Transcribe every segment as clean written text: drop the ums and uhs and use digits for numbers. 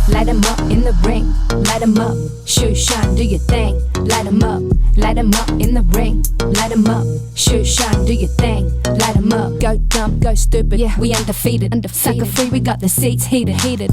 Light 'em up in the ring, light 'em up, shoot, shine, do your thing. Light 'em up in the ring, light 'em up, shoot, shine, do your thing. Light 'em up, go dumb, go stupid, yeah, we undefeated. Sucker free, we got the seats heated.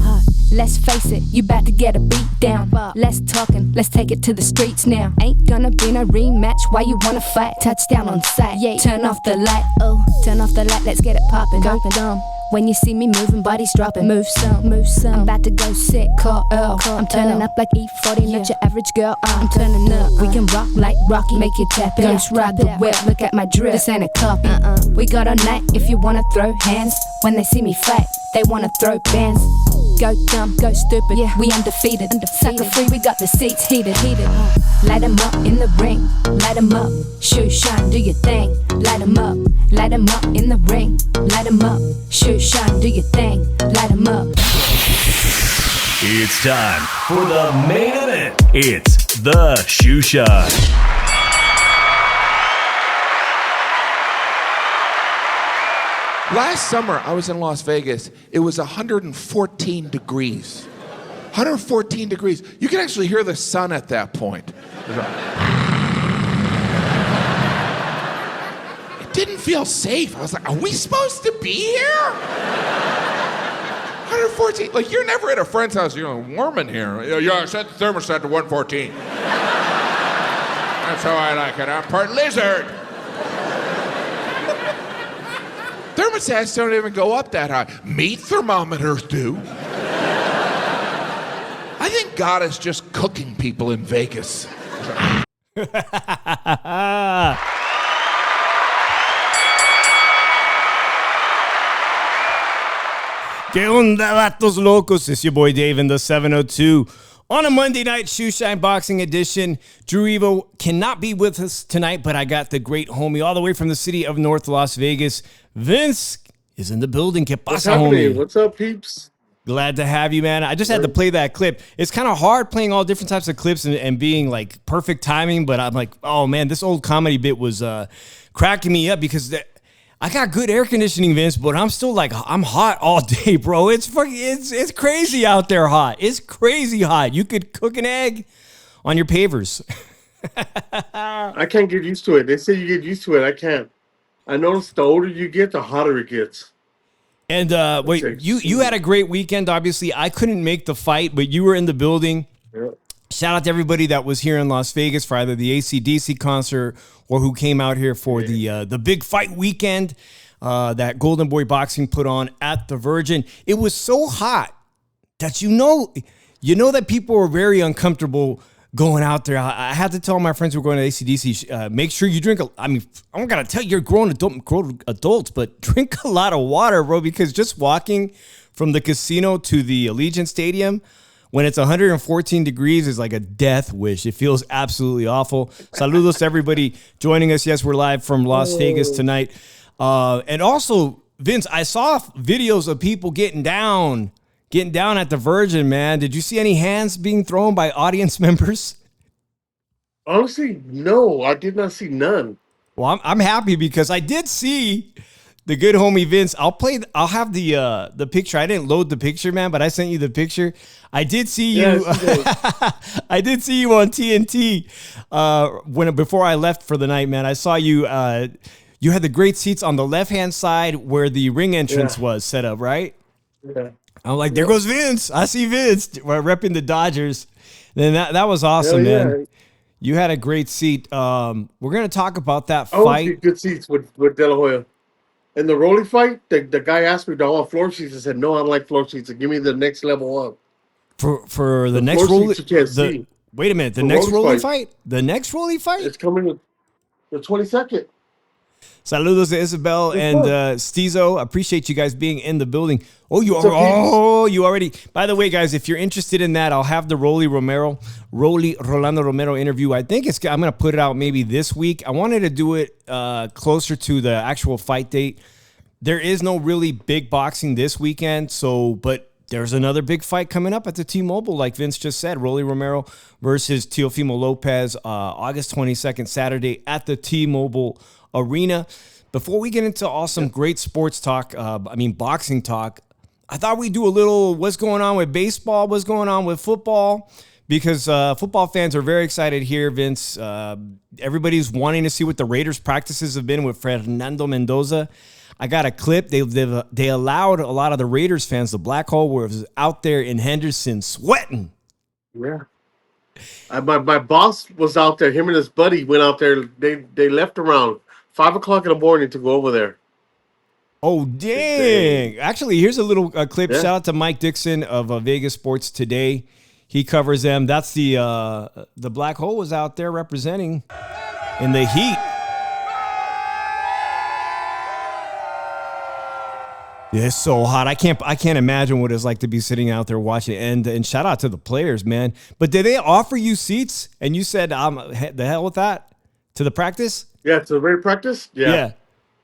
Let's face it, you bout to get a beat down. Less talking, let's take it to the streets now. Ain't gonna be no rematch, why you wanna fight? Touchdown on sight, yeah, turn off the light, oh, turn off the light, let's get it poppin'. Go dumb. When you see me moving, bodies dropping. Move some. I'm about to go sick, call Earl. I'm turning up like E40, not your average girl. I'm turning up. We can rock like Rocky, make you tap it. Ghost ride the whip, look at my drip. This ain't a copy. We got all night if you wanna throw hands. When they see me fight, they wanna throw bands. Go dumb, go stupid, yeah, we undefeated. Sucker free, we got the seats heated. Light 'em up in the ring, light 'em up, shoot, shine, do your thing. Light 'em up in the ring, light 'em up, shoot, shine, do your thing. Light 'em up. It's time for the main event. It's the Shoe Shot. Last summer, I was in Las Vegas. It was 114 degrees. 114 degrees. You can actually hear the sun at that point. It didn't feel safe. I was like, are we supposed to be here? 114. Like, you're never at a friend's house. You're like, warm in here. Yeah, I set the thermostat to 114. That's how I like it. I'm part lizard. Thermostats don't even go up that high. Meat thermometers do. I think God is just cooking people in Vegas. Que onda, vatos locos? It's your boy Dave in the 702. On a Monday night Shoe Shine Boxing Edition, Drew Evo cannot be with us tonight, but I got the great homie all the way from the city of North Las Vegas. Vince is in the building. Que pasa, homie? What's up, peeps? Glad to have you, man. I just had to play that clip. It's kind of hard playing all different types of clips and being like perfect timing, but I'm like, oh man, this old comedy bit was cracking me up because I got good air conditioning, Vince, but I'm still like, I'm hot all day, bro. It's crazy out there hot. It's crazy hot. You could cook an egg on your pavers. I can't get used to it. They say you get used to it. I can't. I noticed the older you get, the hotter it gets. And wait, you had a great weekend, obviously. I couldn't make the fight, but you were in the building. Yep. Shout out to everybody that was here in Las Vegas for either the AC/DC concert or who came out here for the big fight weekend that Golden Boy Boxing put on at the Virgin. It was so hot that you know that people were very uncomfortable going out there. I had to tell my friends who were going to AC/DC, make sure you drink. I'm not gonna tell you you're grown adults, but drink a lot of water, bro, because just walking from the casino to the Allegiant Stadium when it's 114 degrees is like a death wish. It feels absolutely awful. Saludos to everybody joining us. Yes, we're live from Las Vegas tonight. And also, Vince, I saw videos of people getting down at the Virgin, man. Did you see any hands being thrown by audience members? Honestly, no. I did not see none. Well, I'm happy because I did see the good homie Vince. I'll have the picture. I didn't load the picture, man, but I sent you the picture. I did see you. I did see you on TNT before I left for the night, man. I saw you. You had the great seats on the left-hand side where the ring entrance was set up, right? Yeah. I'm like, there goes Vince. I see Vince. We're repping the Dodgers. Then that was awesome, man. You had a great seat. We're gonna talk about that fight. I good seats with De La Hoya. In the Rolly fight, the guy asked me, do I want floor seats? I said, no, I don't like floor seats. Give me the next level up. For the next Rolly, wait a minute, the next Rolly fight? The next Rolly fight? It's coming the 22nd. Saludos to Isabel and Stizo. Appreciate you guys being in the building. You already. By the way, guys, if you're interested in that, I'll have the Rolando Romero interview. I think I'm going to put it out maybe this week. I wanted to do it closer to the actual fight date. There is no really big boxing this weekend, but there's another big fight coming up at the T-Mobile, like Vince just said. Rolly Romero versus Teofimo Lopez, August 22nd, Saturday at the T-Mobile Arena. Before we get into awesome great sports talk, boxing talk, I thought we'd do a little what's going on with baseball, what's going on with football, because football fans are very excited here, Vince. Everybody's wanting to see what the Raiders' practices have been with Fernando Mendoza. I got a clip. They allowed a lot of the Raiders fans, the Black Hole, was out there in Henderson sweating. Yeah. My boss was out there. Him and his buddy went out there. They left around 5 o'clock in the morning to go over there. Oh, dang. Actually, here's a little clip. Yeah. Shout out to Mike Dixon of Vegas Sports Today. He covers them. That's the Black Hole was out there representing in the heat. Yeah, it's so hot. I can't imagine what it's like to be sitting out there watching. And shout out to the players, man. But did they offer you seats? And you said, the hell with that? To the practice? Yeah, to the Raider practice? Yeah.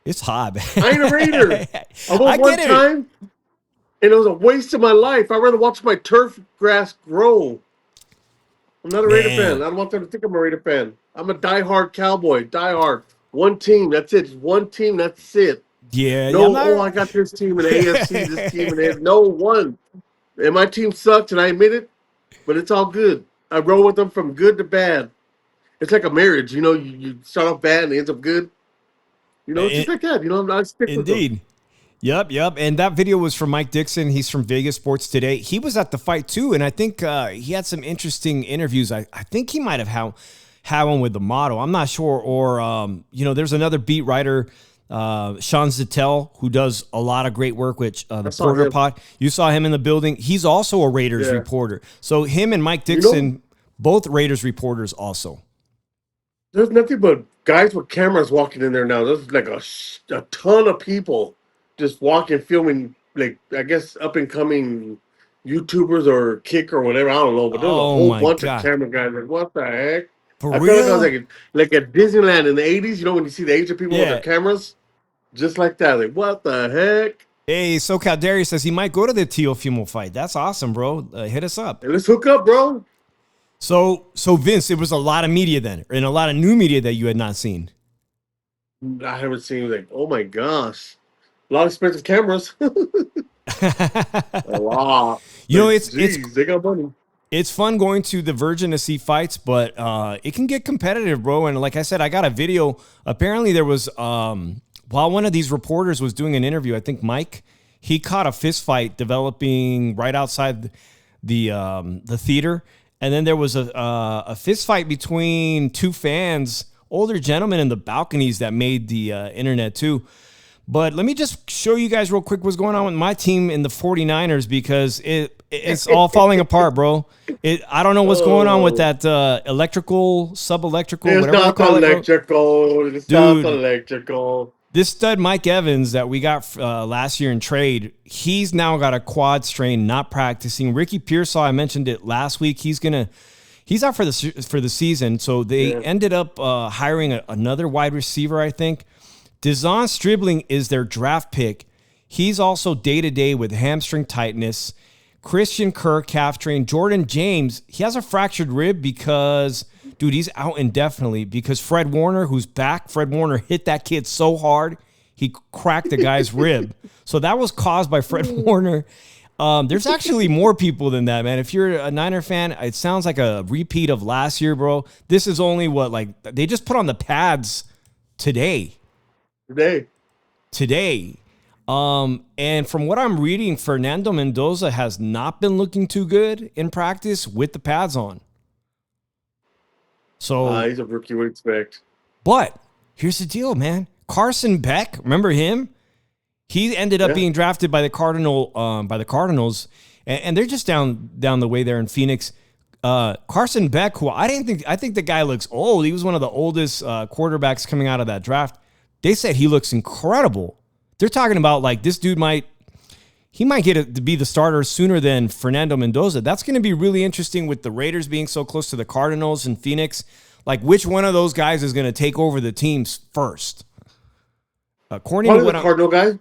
It's hot, man. I ain't a Raider. I went I one get it. time, and it was a waste of my life. I'd rather watch my turf grass grow. I'm not a Raider Man. fan. I don't want them to think I'm a Raider fan. I'm a diehard Cowboy. Diehard. One team. That's it. Just one team. That's it. Yeah. No, I'm not- I got this team in the AFC, this team in the AFC. No one. And my team sucked, and I admit it, but it's all good. I roll with them from good to bad. It's like a marriage. You know, you start off bad and it ends up good. You know, it's just like that. You know, I'm not stick with them. Indeed. Yep. And that video was from Mike Dixon. He's from Vegas Sports Today. He was at the fight too, and I think he had some interesting interviews. I think he might have had one with the model. I'm not sure. Or there's another beat writer, Sean Zettel, who does a lot of great work with the saw Porter him. Pod. You saw him in the building. He's also a Raiders Yeah. reporter. So him and Mike Dixon, both Raiders reporters also. There's nothing but guys with cameras walking in there now. There's like a ton of people just walking, filming, like, I guess, up-and-coming YouTubers or Kick or whatever. I don't know. But there's a Oh whole my bunch God. of camera guys. Like, what the heck? For I feel like I real? was like at Disneyland in the 80s, you know, when you see the Asian people with Yeah. their cameras? Just like that. Like, what the heck? Hey, SoCal Darius says he might go to the Teofimo fight. That's awesome, bro. Hit us up. Hey, let's hook up, bro. So Vince, it was a lot of media then, and a lot of new media that you had not seen. I haven't seen, like, oh my gosh. A lot of expensive cameras. A lot. You know, Like, it's geez, they got money. it's fun going to the Virgin to see fights, but it can get competitive, bro. And like I said, I got a video. Apparently, there was while one of these reporters was doing an interview, I think Mike, he caught a fist fight developing right outside the theater, and then there was a fist fight between two fans, older gentlemen in the balconies that made the internet too. But let me just show you guys real quick what's going on with my team in the 49ers, because it's all falling apart, bro. I don't know what's going on with that electrical, sub-electrical, It's whatever you not call it, bro. electrical. It's Dude. not electrical. This stud Mike Evans that we got last year in trade, he's now got a quad strain, not practicing. Ricky Pearsall, I mentioned it last week. He's out for the season. So they ended up hiring another wide receiver, I think. Dezon Stribling is their draft pick. He's also day-to-day with hamstring tightness. Christian Kirk, calf strain. Jordan James, he has a fractured rib because, dude, he's out indefinitely because Fred Warner, who's back, Fred Warner hit that kid so hard, he cracked the guy's rib. So that was caused by Fred Warner. There's actually more people than that, man. If you're a Niner fan, it sounds like a repeat of last year, bro. This is only they just put on the pads today. And from what I'm reading, Fernando Mendoza has not been looking too good in practice with the pads on. So He's a rookie, would expect. but here's the deal, man. Carson Beck, remember him? He ended up being drafted by the Cardinals, and they're just down the way there in Phoenix. Carson Beck, who I think the guy looks old. He was one of the oldest quarterbacks coming out of that draft. They said he looks incredible. They're talking about like this dude might get to be the starter sooner than Fernando Mendoza. That's going to be really interesting with the Raiders being so close to the Cardinals and Phoenix. Like, which one of those guys is going to take over the teams first? According Probably to the what Cardinal guy.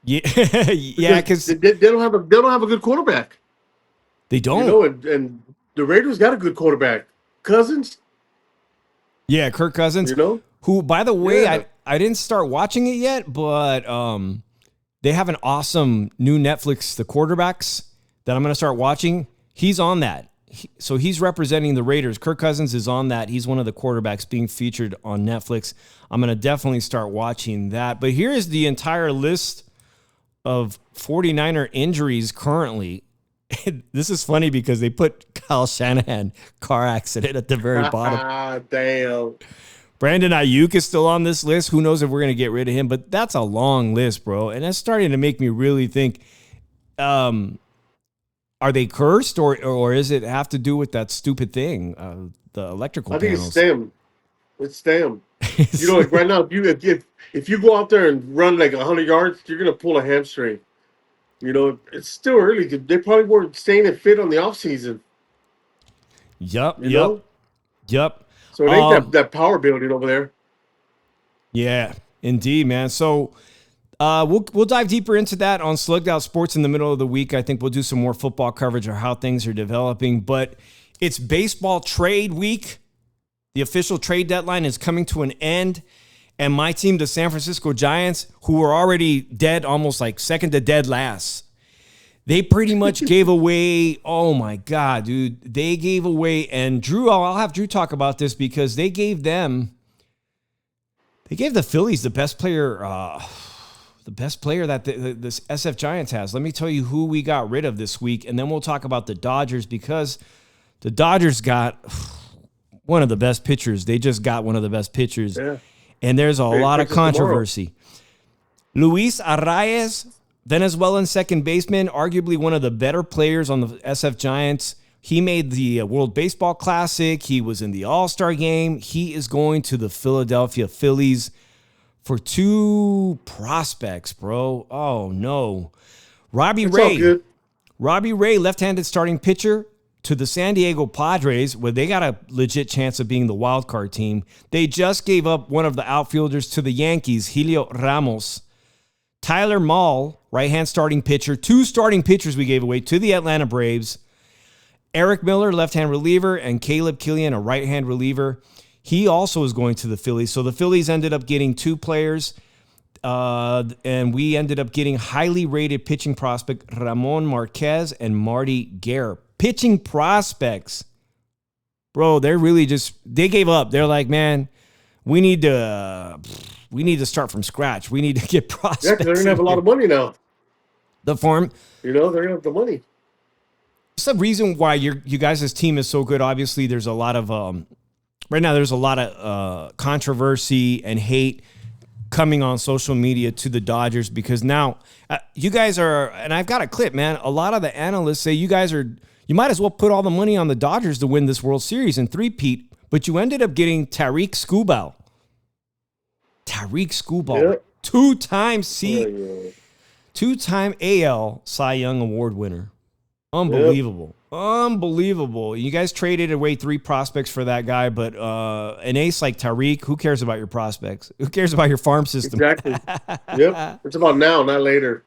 yeah, because they don't have a good quarterback. they don't. You know, and the Raiders got a good quarterback, Cousins. Yeah, Kirk Cousins. You know, Who, by the way, Yeah. I didn't start watching it yet, but They have an awesome new Netflix, The Quarterbacks, that I'm going to start watching. He's on that. So he's representing the Raiders. Kirk Cousins is on that. He's one of the quarterbacks being featured on Netflix. I'm going to definitely start watching that. But here is the entire list of 49er injuries currently. This is funny because they put Kyle Shanahan car accident at the very bottom. Damn. Brandon Ayuk is still on this list. Who knows if we're going to get rid of him, but that's a long list, bro. And that's starting to make me really think, are they cursed or is it have to do with that stupid thing, the electrical I think panels? it's STEM. It's STEM. You know, like right now, if you go out there and run like 100 yards, you're gonna pull a hamstring. You know, it's still early. They probably weren't staying fit on the off season. Yep. Know? So it ain't that power building over there. Yeah, indeed, man. So we'll dive deeper into that on Slugged Out Sports in the middle of the week. I think we'll do some more football coverage of how things are developing. But it's baseball trade week. The official trade deadline is coming to an end. And my team, the San Francisco Giants, who were already dead, almost like second to dead last, they pretty much gave away, oh my God, dude. They gave away, and Drew, I'll have Drew talk about this because they gave the Phillies the best player that the SF Giants has. Let me tell you who we got rid of this week, and then we'll talk about the Dodgers because the Dodgers got one of the best pitchers. They just got one of the best pitchers. Yeah. And there's a lot of controversy. Luis Arraez, Venezuelan second baseman, arguably one of the better players on the SF Giants. He made the World Baseball Classic. He was in the All-Star game. He is going to the Philadelphia Phillies for 2 prospects, bro. Oh, no. Robbie Ray, left-handed starting pitcher, to the San Diego Padres, where they got a legit chance of being the wild card team. They just gave up one of the outfielders to the Yankees, Helio Ramos. Tyler Mahle, right-hand starting pitcher. 2 starting pitchers we gave away to the Atlanta Braves. Eric Miller, left-hand reliever, and Caleb Killian, a right-hand reliever. He also is going to the Phillies. So the Phillies ended up getting 2 players, and we ended up getting highly rated pitching prospect Ramon Marquez and Marty Guerre. Pitching prospects, bro, they gave up. They're like, man, we need to start from scratch. We need to get prospects. Yeah, because they're going to have a lot of money now. The farm. You know, they're going to have the money. It's the reason why you guys' team is so good. Obviously, there's a lot of, right now, there's a lot of controversy and hate coming on social media to the Dodgers because now you guys are, and I've got a clip, man. A lot of the analysts say you might as well put all the money on the Dodgers to win this World Series and three-peat, but you ended up getting Tariq Skubal. Yep. Two-time AL Cy Young Award winner. Unbelievable. Yep. Unbelievable. You guys traded away 3 prospects for that guy, but an ace like Tariq, who cares about your prospects? Who cares about your farm system? Exactly. Yep. It's about now, not later.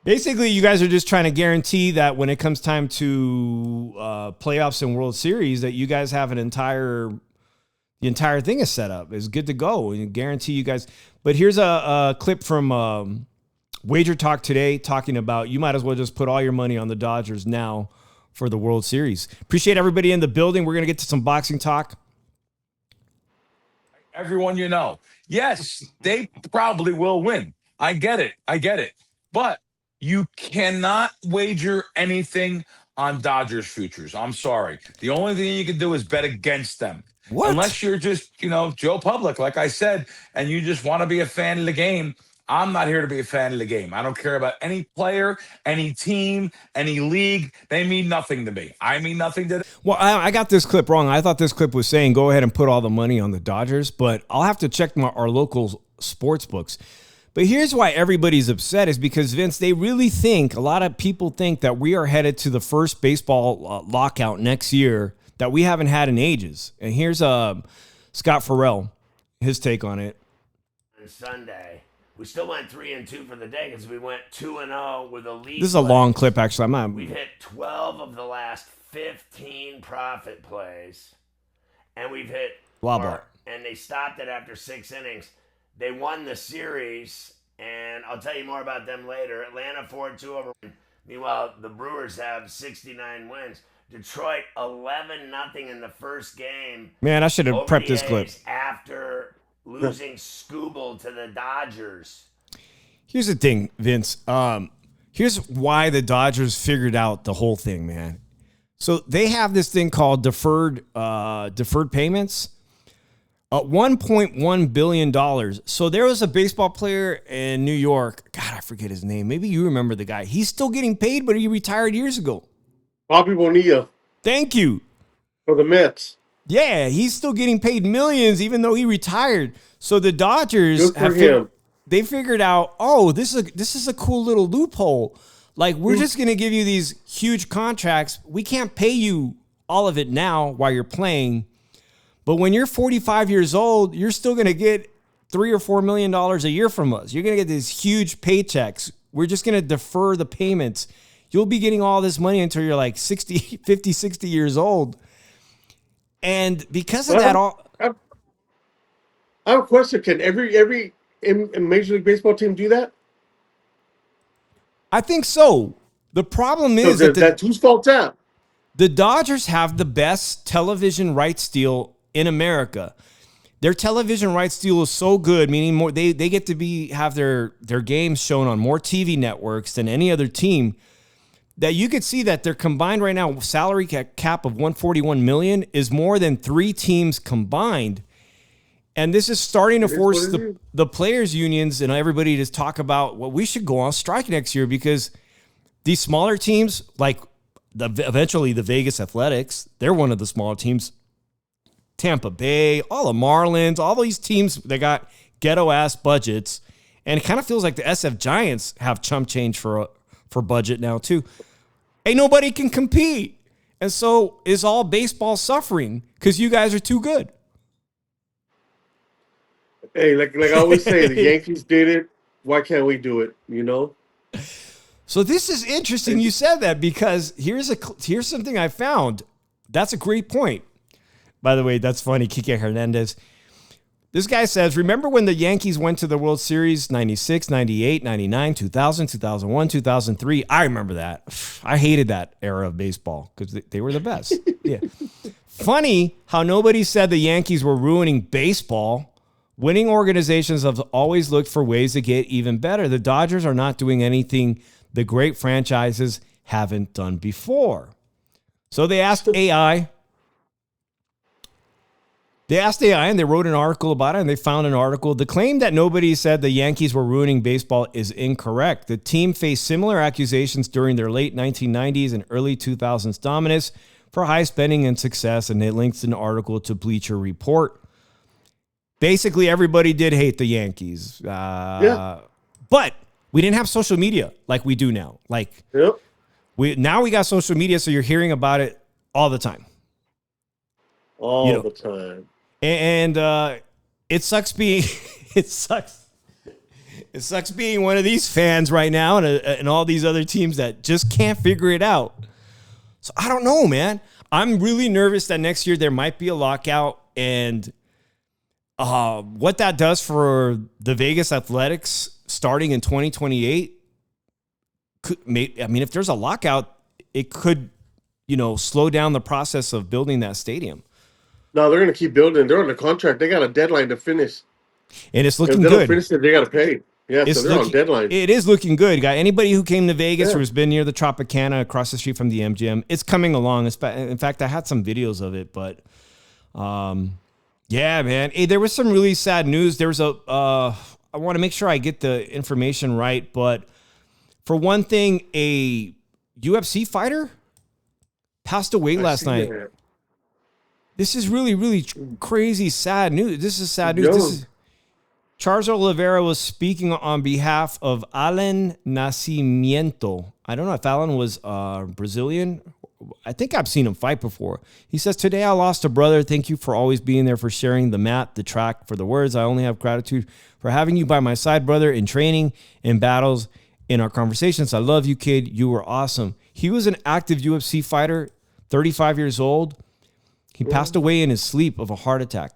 Basically, you guys are just trying to guarantee that when it comes time to playoffs and World Series, that you guys have the entire thing is set up. It's good to go. And guarantee you guys. But here's a clip from Wager Talk today talking about you might as well just put all your money on the Dodgers now for the World Series. Appreciate everybody in the building. We're going to get to some boxing talk. Everyone you know. Yes, they probably will win. I get it. But you cannot wager anything on Dodgers futures. I'm sorry. The only thing you can do is bet against them. What? Unless you're just, Joe Public, like I said, and you just want to be a fan of the game. I'm not here to be a fan of the game. I don't care about any player, any team, any league. They mean nothing to me. I mean nothing to them. Well, I got this clip wrong. I thought this clip was saying go ahead and put all the money on the Dodgers, but I'll have to check our local sports books. But here's why everybody's upset is because, Vince, they really think, a lot of people think that we are headed to the first baseball lockout next year that we haven't had in ages. And here's Scott Farrell, his take on it. On Sunday, we still went 3-2 for the day because we went 2-0 with a lead. This is a long clip, actually. We've hit 12 of the last 15 profit plays, and we've hit blah, blah. And they stopped it after 6 innings. They won the series and I'll tell you more about them later. Atlanta 4-2 over. Meanwhile, the Brewers have 69 wins. Detroit 11-0 in the first game Man, I should have over prepped the this clip. A's after losing Scooble to the Dodgers. Here's the thing, Vince. Here's why the Dodgers figured out the whole thing, man. So they have this thing called deferred payments. $1.1 billion. So there was a baseball player in New York. God, I forget his name. Maybe you remember the guy. He's still getting paid, but he retired years ago. Bobby Bonilla Thank you. for the Mets. Yeah, he's still getting paid millions even though he retired. So the Dodgers Good for him. they figured out, oh, this is a cool little loophole. Like, we're just going to give you these huge contracts. We can't pay you all of it now while you're playing. But when you're 45 years old, you're still going to get $3 or $4 million a year from us. You're going to get these huge paychecks. We're just going to defer the payments. You'll be getting all this money until you're like 50, 60 years old. And because of that, I have a question. Can every in Major League Baseball team do that? I think so. The problem is That's whose fault that? the Dodgers have the best television rights deal in America. Their television rights deal is so good, meaning more they get to have their games shown on more TV networks than any other team. That you could see that their combined right now salary cap of $141 million is more than 3 teams combined. And this is starting to force the players' unions and everybody to talk about, well, we should go on strike next year because these smaller teams, like eventually the Vegas Athletics, they're one of the smaller teams. Tampa Bay, all the Marlins, all these teams, they got ghetto-ass budgets. And it kind of feels like the SF Giants have chump change for budget now, too. Ain't nobody can compete. And so is all baseball suffering because you guys are too good. Hey, like I always say, the Yankees did it. Why can't we do it? You know. So this is interesting. You said that because here's something I found. That's a great point. By the way, that's funny. Kike Hernandez. This guy says, remember when the Yankees went to the World Series 96, 98, 99, 2000, 2001, 2003? I remember that. I hated that era of baseball because they were the best. Yeah. Funny how nobody said the Yankees were ruining baseball. Winning organizations have always looked for ways to get even better. The Dodgers are not doing anything the great franchises haven't done before. So they asked AI. They asked AI and they wrote an article about it and they found an article. The claim that nobody said the Yankees were ruining baseball is incorrect. The team faced similar accusations during their late 1990s and early 2000s dominance for high spending and success, and it links an article to Bleacher Report. Basically, everybody did hate the Yankees. But we didn't have social media like we do now. Now we got social media, so you're hearing about it all the time. All the time. And it sucks being it sucks being one of these fans right now and all these other teams that just can't figure it out. So I don't know, man. I'm really nervous that next year there might be a lockout, and what that does for the Vegas Athletics starting in 2028 if there's a lockout, it could, slow down the process of building that stadium. No, they're going to keep building. They're under contract. They got a deadline to finish. And it's looking if they good. Don't finish it, they got to pay. Yeah, so they're on deadline. It is looking good. Got anybody who came to Vegas or has been near the Tropicana across the street from the MGM, it's coming along. In fact, I had some videos of it, but yeah, man. Hey, there was some really sad news. There was I want to make sure I get the information right, but for one thing, a UFC fighter passed away last night. That. This is really, really crazy, sad news. This is sad news. Charles Oliveira was speaking on behalf of Alan Nascimento. I don't know if Alan was Brazilian. I think I've seen him fight before. He says, today I lost a brother. Thank you for always being there, for sharing the mat, the track, for the words. I only have gratitude for having you by my side, brother, in training, in battles, in our conversations. I love you, kid. You were awesome. He was an active UFC fighter, 35 years old. He passed away in his sleep of a heart attack.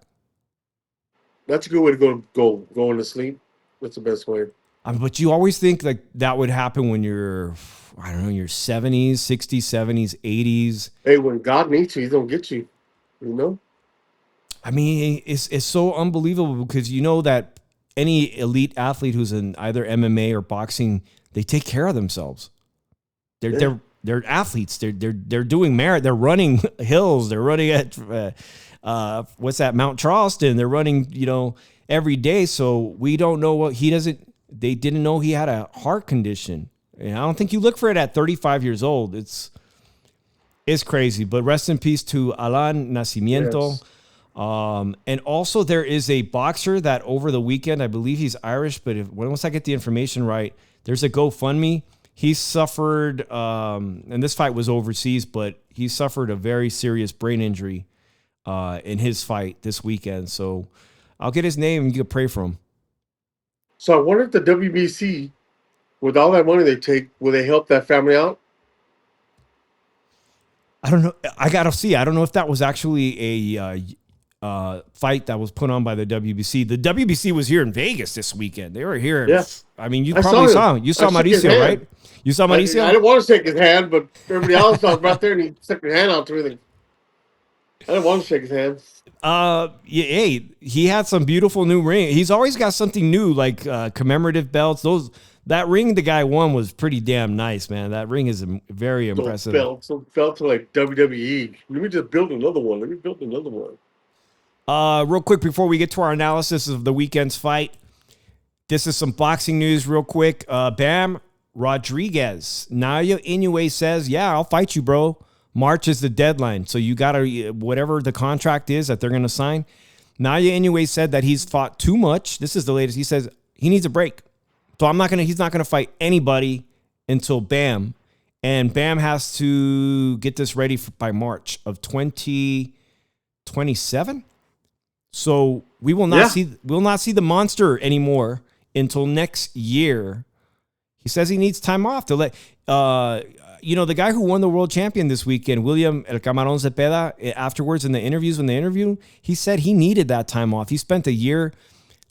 That's a good way to go into sleep. That's the best way. But you always think like that would happen when you're, I don't know, your 70s, 60s, 70s, 80s. Hey, when God needs you, He's gonna get you. You know. I mean, it's so unbelievable because you know that any elite athlete who's in either MMA or boxing, they take care of themselves. They're athletes. They're doing merit. They're running hills. They're running at what's that, Mount Charleston. They're running, every day. So we don't know what he doesn't. They didn't know he had a heart condition. And I don't think you look for it at 35 years old. It's crazy. But rest in peace to Alan Nacimiento. Yes. And also there is a boxer that over the weekend, I believe he's Irish, but once I get the information right, there's a GoFundMe. He suffered, and this fight was overseas, but he suffered a very serious brain injury in his fight this weekend. So I'll get his name and you can pray for him. So I wonder if the WBC, with all that money they take, will they help that family out? I don't know. I got to see. I don't know if that was actually a fight that was put on by the WBC. The WBC was here in Vegas this weekend. They were here. Yes. I mean, you I probably saw saw him. him. You saw I shook his Mauricio, hand. right? You saw I Mauricio? didn't want to shake his hand, but everybody else was right there, and he stuck his hand out to me. I didn't want to shake his hand. Hey, he had some beautiful new ring. He's always got something new, like commemorative belts. That ring the guy won was pretty damn nice, man. That ring is very impressive. Some belts are like WWE. Let me just build another one. Real quick before we get to our analysis of the weekend's fight, this is some boxing news real quick. Bam Rodriguez. Naoya Inoue says, yeah, I'll fight you, bro. March is the deadline. So you got to, whatever the contract is that they're going to sign. Naoya Inoue said that he's fought too much. This is the latest. He says he needs a break. So he's not going to fight anybody until Bam. And Bam has to get this ready by March of 2027. So we will not see the monster anymore until next year. He says he needs time off to let the guy who won the world champion this weekend, William El Camarón Zepeda, afterwards in the interviews when they interviewed, he said he needed that time off. He spent a year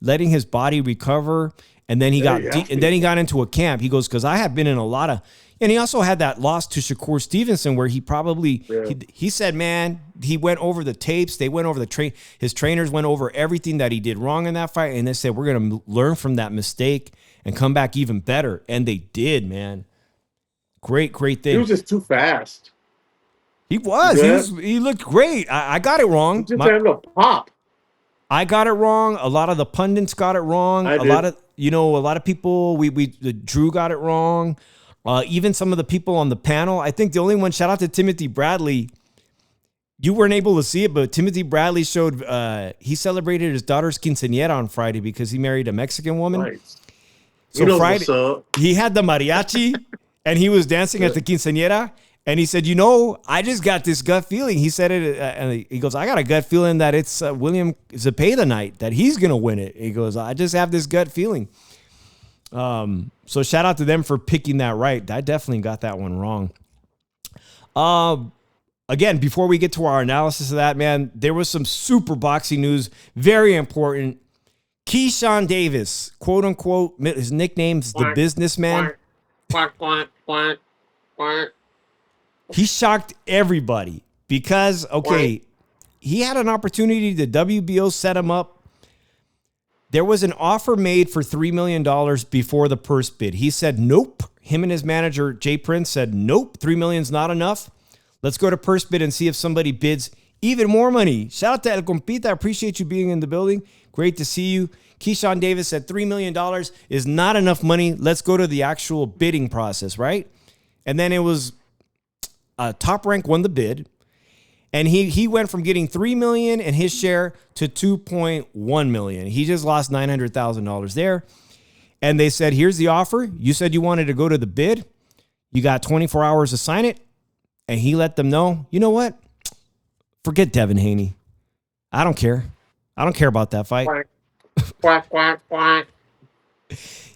letting his body recover, and then he got into a camp. He goes, because I have been in a lot of. And he also had that loss to Shakur Stevenson where he probably, he said, man, he went over the tapes. They went over his trainers went over everything that he did wrong in that fight. And they said, we're going to learn from that mistake and come back even better. And they did, man. Great thing. He was just too fast. He was. He looked great. I got it wrong. He just had no pop. I got it wrong. A lot of the pundits got it wrong. A lot of people, Drew got it wrong. Even some of the people on the panel. I think the only one, shout out to Timothy Bradley. You weren't able to see it, but Timothy Bradley showed, he celebrated his daughter's quinceañera on Friday because he married a Mexican woman. Nice. So Friday, he had the mariachi and he was dancing at the quinceañera. And he said, I just got this gut feeling. He said it, and he goes, I got a gut feeling that it's William Zepeda night, that he's going to win it. He goes, I just have this gut feeling. So shout out to them for picking that right. I definitely got that one wrong. Again, before we get to our analysis of that, man, there was some super boxing news, very important. Keyshawn Davis, quote unquote, his nickname's the businessman. He shocked everybody because, he had an opportunity. The WBO set him up. There was an offer made for $3 million before the purse bid. He said, nope. Him and his manager, Jay Prince, said, nope, $3 million's not enough. Let's go to purse bid and see if somebody bids even more money. Shout out to El Compita. I appreciate you being in the building. Great to see you. Keyshawn Davis said $3 million is not enough money. Let's go to the actual bidding process, right? And then it was Top Rank won the bid. And he went from getting $3 million in his share to $2.1 million. He just lost $900,000 there. And they said, here's the offer. You said you wanted to go to the bid. You got 24 hours to sign it. And he let them know, you know what? Forget Devin Haney. I don't care. I don't care about that fight.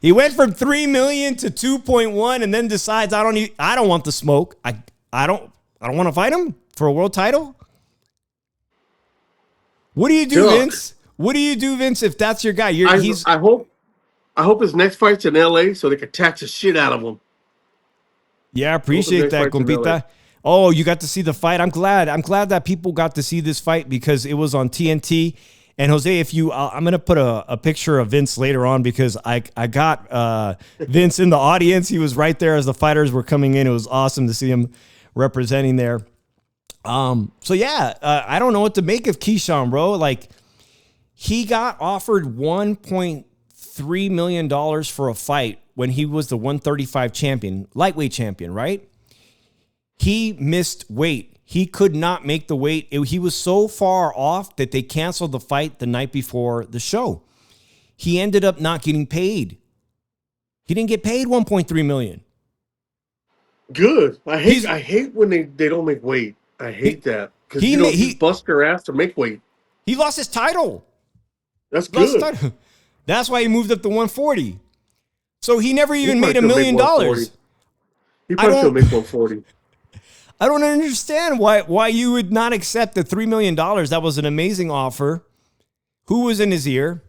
He went from $3 million to 2.1 and then decides I don't want the smoke. I don't want to fight him for a world title. What do you do, Vince? What do you do, Vince, if that's your guy? I I hope his next fight's in LA so they can tax the shit out of him. Yeah, I appreciate that, Compita. Oh, you got to see the fight. I'm glad that people got to see this fight because it was on TNT. And Jose, if you, I'm gonna put a picture of Vince later on because I got Vince in the audience. He was right there as the fighters were coming in. It was awesome to see him representing there. So yeah, I don't know what to make of Keyshawn, bro. Like, he got offered $1.3 million for a fight when he was the 135 champion, lightweight champion, right? He missed weight. He could not make the weight. He was so far off that they canceled the fight the night before the show. He ended up not getting paid. He didn't get paid $1.3 million. Good. I hate when they don't make weight. I hate that because he bust their ass to make weight. He lost his title. That's good. That's why he moved up to 140. So he never even made $1 million. He probably could make 140. I don't understand why you would not accept the $3 million. That was an amazing offer. Who was in his ear?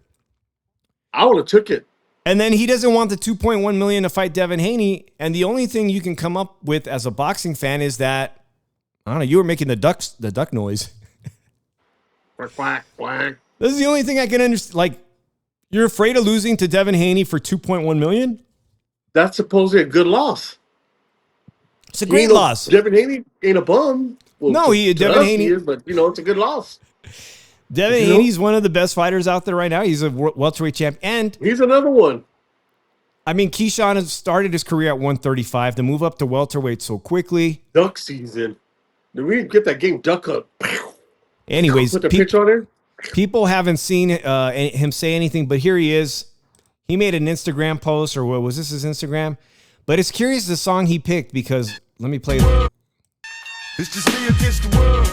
I would have took it. And then he doesn't want the $2.1 million to fight Devin Haney. And the only thing you can come up with as a boxing fan is that, I don't know, you were making the duck noise. Quack, quack, quack. This is the only thing I can understand. Like, you're afraid of losing to Devin Haney for $2.1 million? That's supposedly a good loss. It's a great loss. Devin Haney ain't a bum. Well, no, Devin Haney is, but it's a good loss. Devin Haney's one of the best fighters out there right now. He's a welterweight champ, and he's another one. I mean, Keyshawn has started his career at 135 to move up to welterweight so quickly. Duck season. Did we get that game Duck Up? Anyways, put the pitch on there. People haven't seen him say anything, but here he is. He made an Instagram post, or what was this, his Instagram? But it's curious the song he picked because let me play it. It's just me against the world.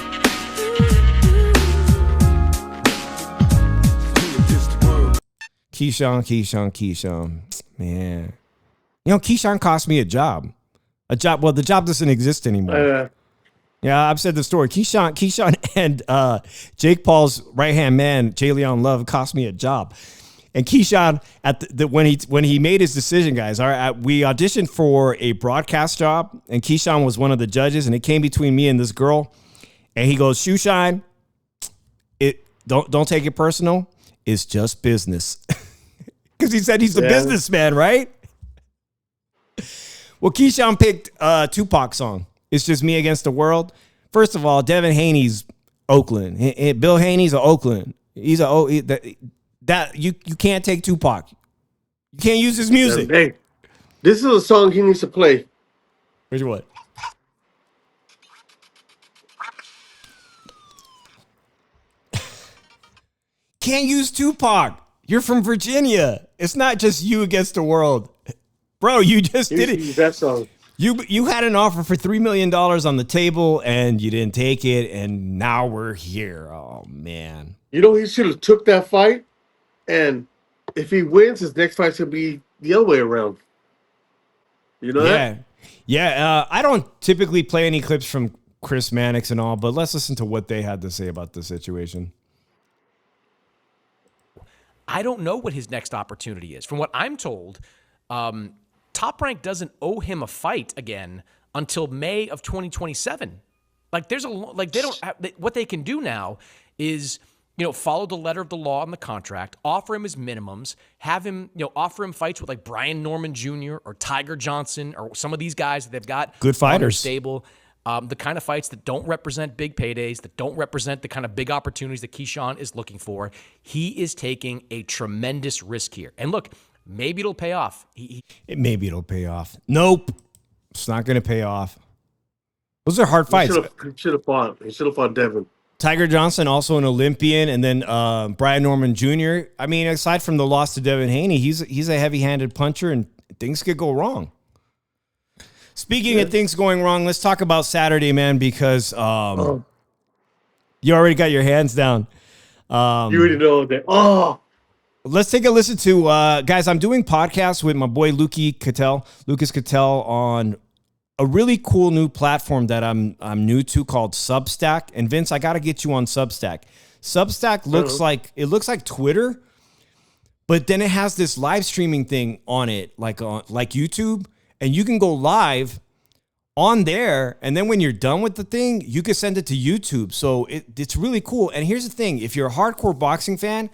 Keyshawn. Man. You know, Keyshawn cost me a job. Well, the job doesn't exist anymore. Yeah, I've said the story. Keyshawn and Jake Paul's right-hand man, Jay Leon Love, cost me a job. And Keyshawn, when he made his decision, guys, we auditioned for a broadcast job, and Keyshawn was one of the judges, and it came between me and this girl. And he goes, Shoeshine, don't take it personal. It's just business. Because he said he's a businessman, right? Well, Keyshawn picked Tupac's song. It's Just Me Against the World. First of all, Devin Haney's Oakland. Bill Haney's a Oakland. He's that you can't take Tupac. You can't use his music. Hey, this is a song he needs to play. Which what? Can't use Tupac. You're from Virginia. It's not just you against the world. Bro, you just did it. That song. You had an offer for $3 million on the table and you didn't take it, and now we're here. Oh man. He should have took that fight, and if he wins, his next fight's gonna be the other way around. You know that? Yeah. I don't typically play any clips from Chris Mannix and all, but let's listen to what they had to say about the situation. I don't know what his next opportunity is. From what I'm told, Top Rank doesn't owe him a fight again until May of 2027. Like what they can do now is, follow the letter of the law and the contract, offer him his minimums, have him, offer him fights with like Brian Norman Jr. or Tiger Johnson or some of these guys that they've got good fighters, stable. The kind of fights that don't represent big paydays, that don't represent the kind of big opportunities that Keyshawn is looking for. He is taking a tremendous risk here. And look, maybe it'll pay off. Maybe it'll pay off. Nope. It's not going to pay off. Those are hard fights. He should have fought Devin. Tiger Johnson, also an Olympian, and then Brian Norman Jr. I mean, aside from the loss to Devin Haney, he's a heavy-handed puncher, and things could go wrong. Speaking of things going wrong, let's talk about Saturday, man, because you already got your hands down. You already know that. Let's take a listen to, guys, I'm doing podcasts with my boy Lucas Cattell on a really cool new platform that I'm new to called Substack. And Vince, I got to get you on Substack. Substack looks like Twitter, But then it has this live streaming thing on it, like YouTube, and you can go live on there, and then when you're done with the thing, you can send it to YouTube. So it's really cool. And here's the thing: if you're a hardcore boxing fan,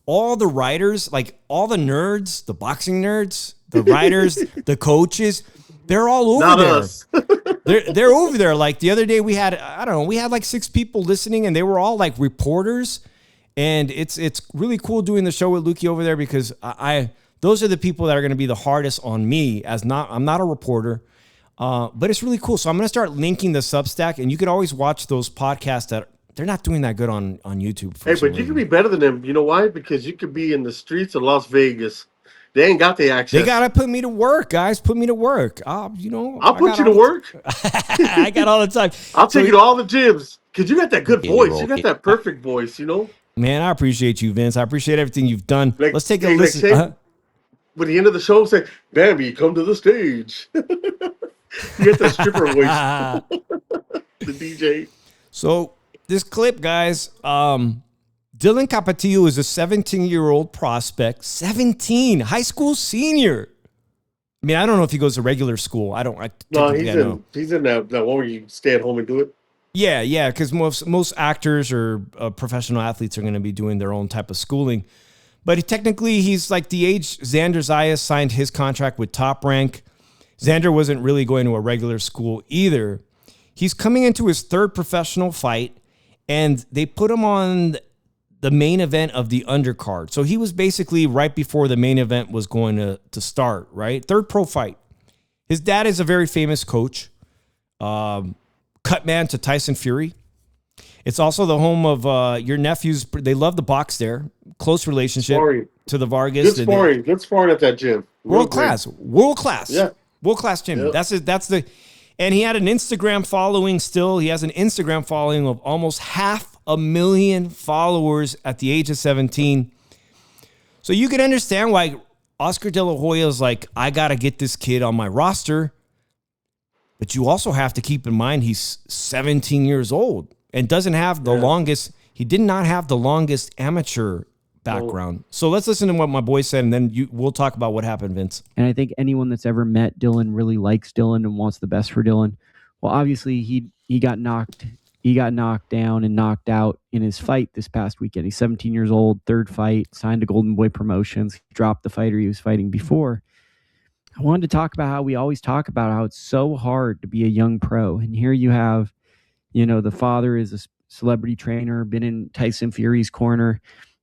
all the writers, like all the nerds, the boxing nerds, the writers, the coaches, they're all over Not there. us. They're over there. Like the other day, we had like 6 people listening, and they were all like reporters. And it's really cool doing the show with Lukey over there because those are the people that are going to be the hardest on me. I'm not a reporter, but it's really cool. So I'm going to start linking the Substack, and you could always watch those podcasts that they're not doing that good on YouTube. Hey, but you can be better than them. You know why? Because you could be in the streets of Las Vegas. They ain't got the access. They gotta put me to work, guys. Put me to work. I'll put you to work. I got all the time. I'll take you to all the gyms because you got that good voice. You got that perfect voice. Man, I appreciate you, Vince. I appreciate everything you've done. Like, Let's take a like listen. say, With the end of the show, say, Bambi, come to the stage. You get that stripper voice. The DJ. So this clip, guys, Dylan Capatillo is a 17-year-old prospect. 17, high school senior. I mean, I don't know if he goes to regular school. No, he's in that one where you stay at home and do it. Yeah, because most actors or professional athletes are going to be doing their own type of schooling. But technically, he's like the age Xander Zayas signed his contract with Top Rank. Xander wasn't really going to a regular school either. He's coming into his 3rd professional fight, and they put him on the main event of the undercard. So he was basically right before the main event was going to start, right? 3rd pro fight. His dad is a very famous coach. Cut man to Tyson Fury. It's also the home of your nephews. They love the box there. Close relationship to the Vargas. Good sparring at that gym. World class. Yeah. World class gym. Yep. And he had an Instagram following still. He has an Instagram following of almost 500,000 followers at the age of 17. So you can understand why Oscar De La Hoya is like, I got to get this kid on my roster. But you also have to keep in mind he's 17 years old and doesn't have the longest. He did not have the longest amateur background. So let's listen to what my boy said, and then we'll talk about what happened, Vince. And I think anyone that's ever met Dylan really likes Dylan and wants the best for Dylan. Well, obviously he got knocked down and knocked out in his fight this past weekend. He's 17 years old, 3rd fight, signed to Golden Boy Promotions. He dropped the fighter he was fighting before. I wanted to talk about how we always talk about how it's so hard to be a young pro. And here you have, the father is a celebrity trainer, been in Tyson Fury's corner,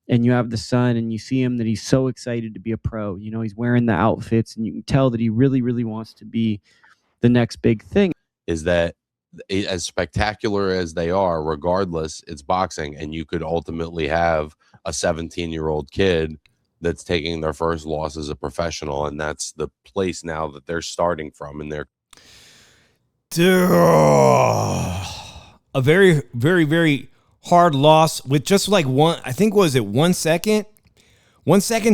and you have the son, and you see him that he's so excited to be a pro. He's wearing the outfits, and you can tell that he really, really wants to be the next big thing. Is that as spectacular as they are, regardless, it's boxing, and you could ultimately have a 17-year-old kid that's taking their first loss as a professional, and that's the place now that they're starting from, and they're a very, very, very hard loss with just like 1 second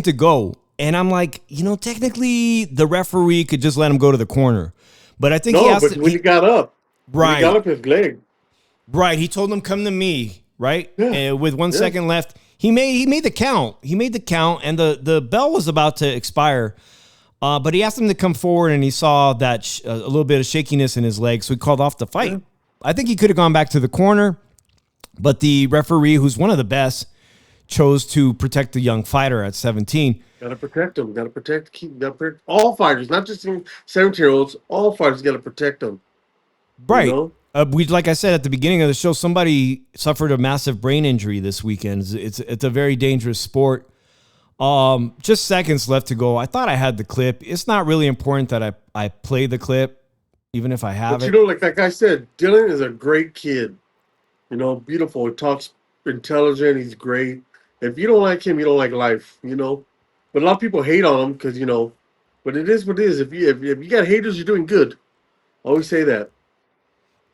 to go. And I'm like, technically the referee could just let him go to the corner, but I think when he got up, right, he got up his leg, right. He told him, come to me, right. And with 1 second left, He made the count. He made the count, and the bell was about to expire. But he asked him to come forward, and he saw that a little bit of shakiness in his leg, so he called off the fight. Yeah. I think he could have gone back to the corner, but the referee, who's one of the best, chose to protect the young fighter at 17. Got to protect him. Got to protect all fighters, not just 17-year-olds. All fighters got to protect them. Right. Like I said at the beginning of the show, somebody suffered a massive brain injury this weekend. It's a very dangerous sport. Just seconds left to go. I thought I had the clip. It's not really important that I play the clip, even if I have it. Like that guy said, Dylan is a great kid. Beautiful. He talks intelligent. He's great. If you don't like him, you don't like life. But a lot of people hate on him because But it is what it is. If you got haters, you're doing good. I always say that.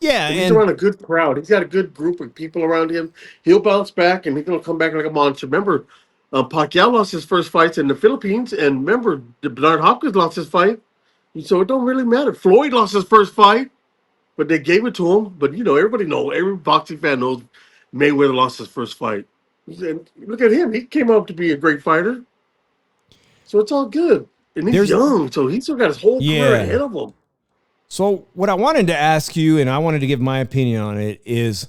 Yeah, he's around a good crowd. He's got a good group of people around him. He'll bounce back, and he's going to come back like a monster. Remember, Pacquiao lost his first fights in the Philippines, and remember, Bernard Hopkins lost his fight. So it don't really matter. Floyd lost his first fight, but they gave it to him. But, everybody knows, every boxing fan knows Mayweather lost his first fight. And look at him. He came up to be a great fighter. So it's all good. And he's young, so he's still got his whole career ahead of him. So what I wanted to ask you, and I wanted to give my opinion on it, is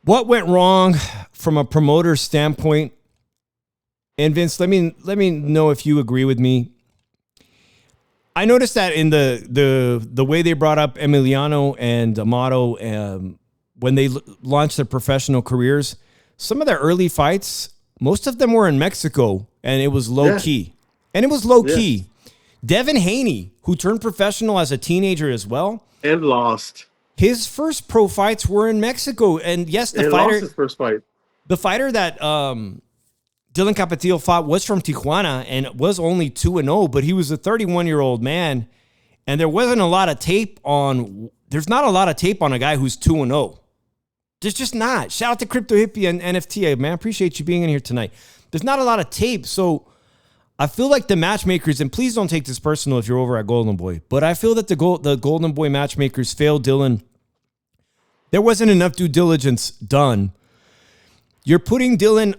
what went wrong from a promoter standpoint? And Vince, let me know if you agree with me. I noticed that in the way they brought up Emiliano and Amato when they launched their professional careers, some of their early fights, most of them were in Mexico, and it was low key. And it was low key. Devin Haney, who turned professional as a teenager as well, and lost. His first pro fights were in Mexico, and yes, lost his first fight. The fighter that Dylan Capetillo fought was from Tijuana and was only 2-0, but he was a 31-year-old man, and there wasn't a lot of tape on. There's not a lot of tape on a guy who's 2-0. There's just not. Shout out to Crypto Hippie and NFT, man. Appreciate you being in here tonight. There's not a lot of tape, so I feel like the matchmakers, and please don't take this personal if you're over at Golden Boy, but I feel that the Golden Boy matchmakers failed Dylan. There wasn't enough due diligence done. You're putting Dylan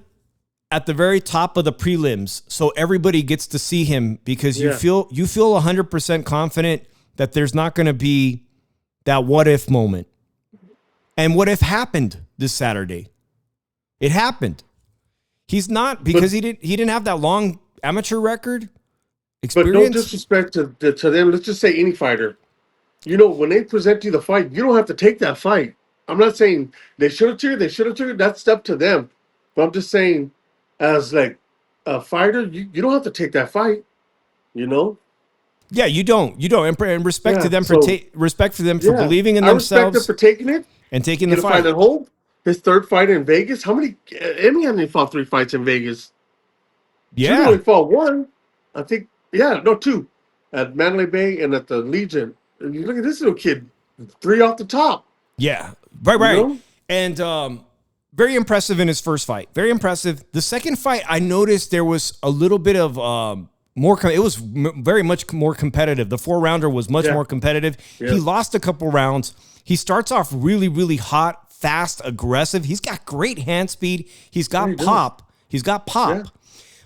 at the very top of the prelims, so everybody gets to see him because you feel 100% confident that there's not going to be that what if moment. And what if happened this Saturday? It happened. He's not because he didn't have that long amateur record experience. But no disrespect to them. Let's just say any fighter. You know, when they present you the fight, you don't have to take that fight. I'm not saying they should have cheered. That's up to them. But I'm just saying, as like a fighter, you don't have to take that fight. You know? Yeah, you don't. And respect to them for respect for them for believing in themselves. I respect them for taking it and taking the fight. At home. His third fight in Vegas. How many? Emmy only fought 3 fights in Vegas. Yeah, Two only fought 1. I think. Yeah, no, 2 at Mandalay Bay and at the Legion. And you look at this little kid, 3 off the top. Yeah, right. You know? And very impressive in his first fight. Very impressive. The second fight, I noticed there was a little bit of more. It was very much more competitive. The 4-rounder was much more competitive. Yeah. He lost a couple rounds. He starts off really, really hot, fast, aggressive. He's got great hand speed. He's got pop. He's got pop. Yeah.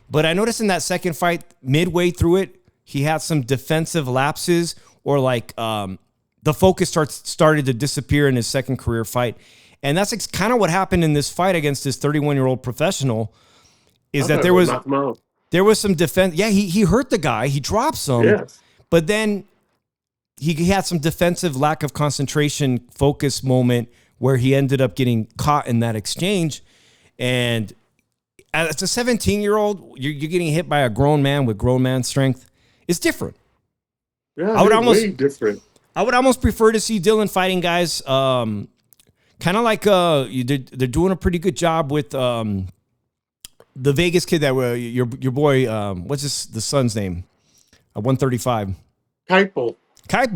But I noticed in that second fight, midway through it, he had some defensive lapses or like the focus started to disappear in his second career fight. And that's kind of what happened in this fight against this 31-year-old professional is that there was some defense. Yeah, he hurt the guy. He dropped some. Yes. But then he had some defensive lack of concentration focus moment where he ended up getting caught in that exchange. And as a 17-year-old, you're getting hit by a grown man with grown man strength. It's different. Yeah, way different. I would almost prefer to see Dylan fighting guys kind of like they're doing a pretty good job with the Vegas kid that your boy, what's the son's name? 135. Kaipo.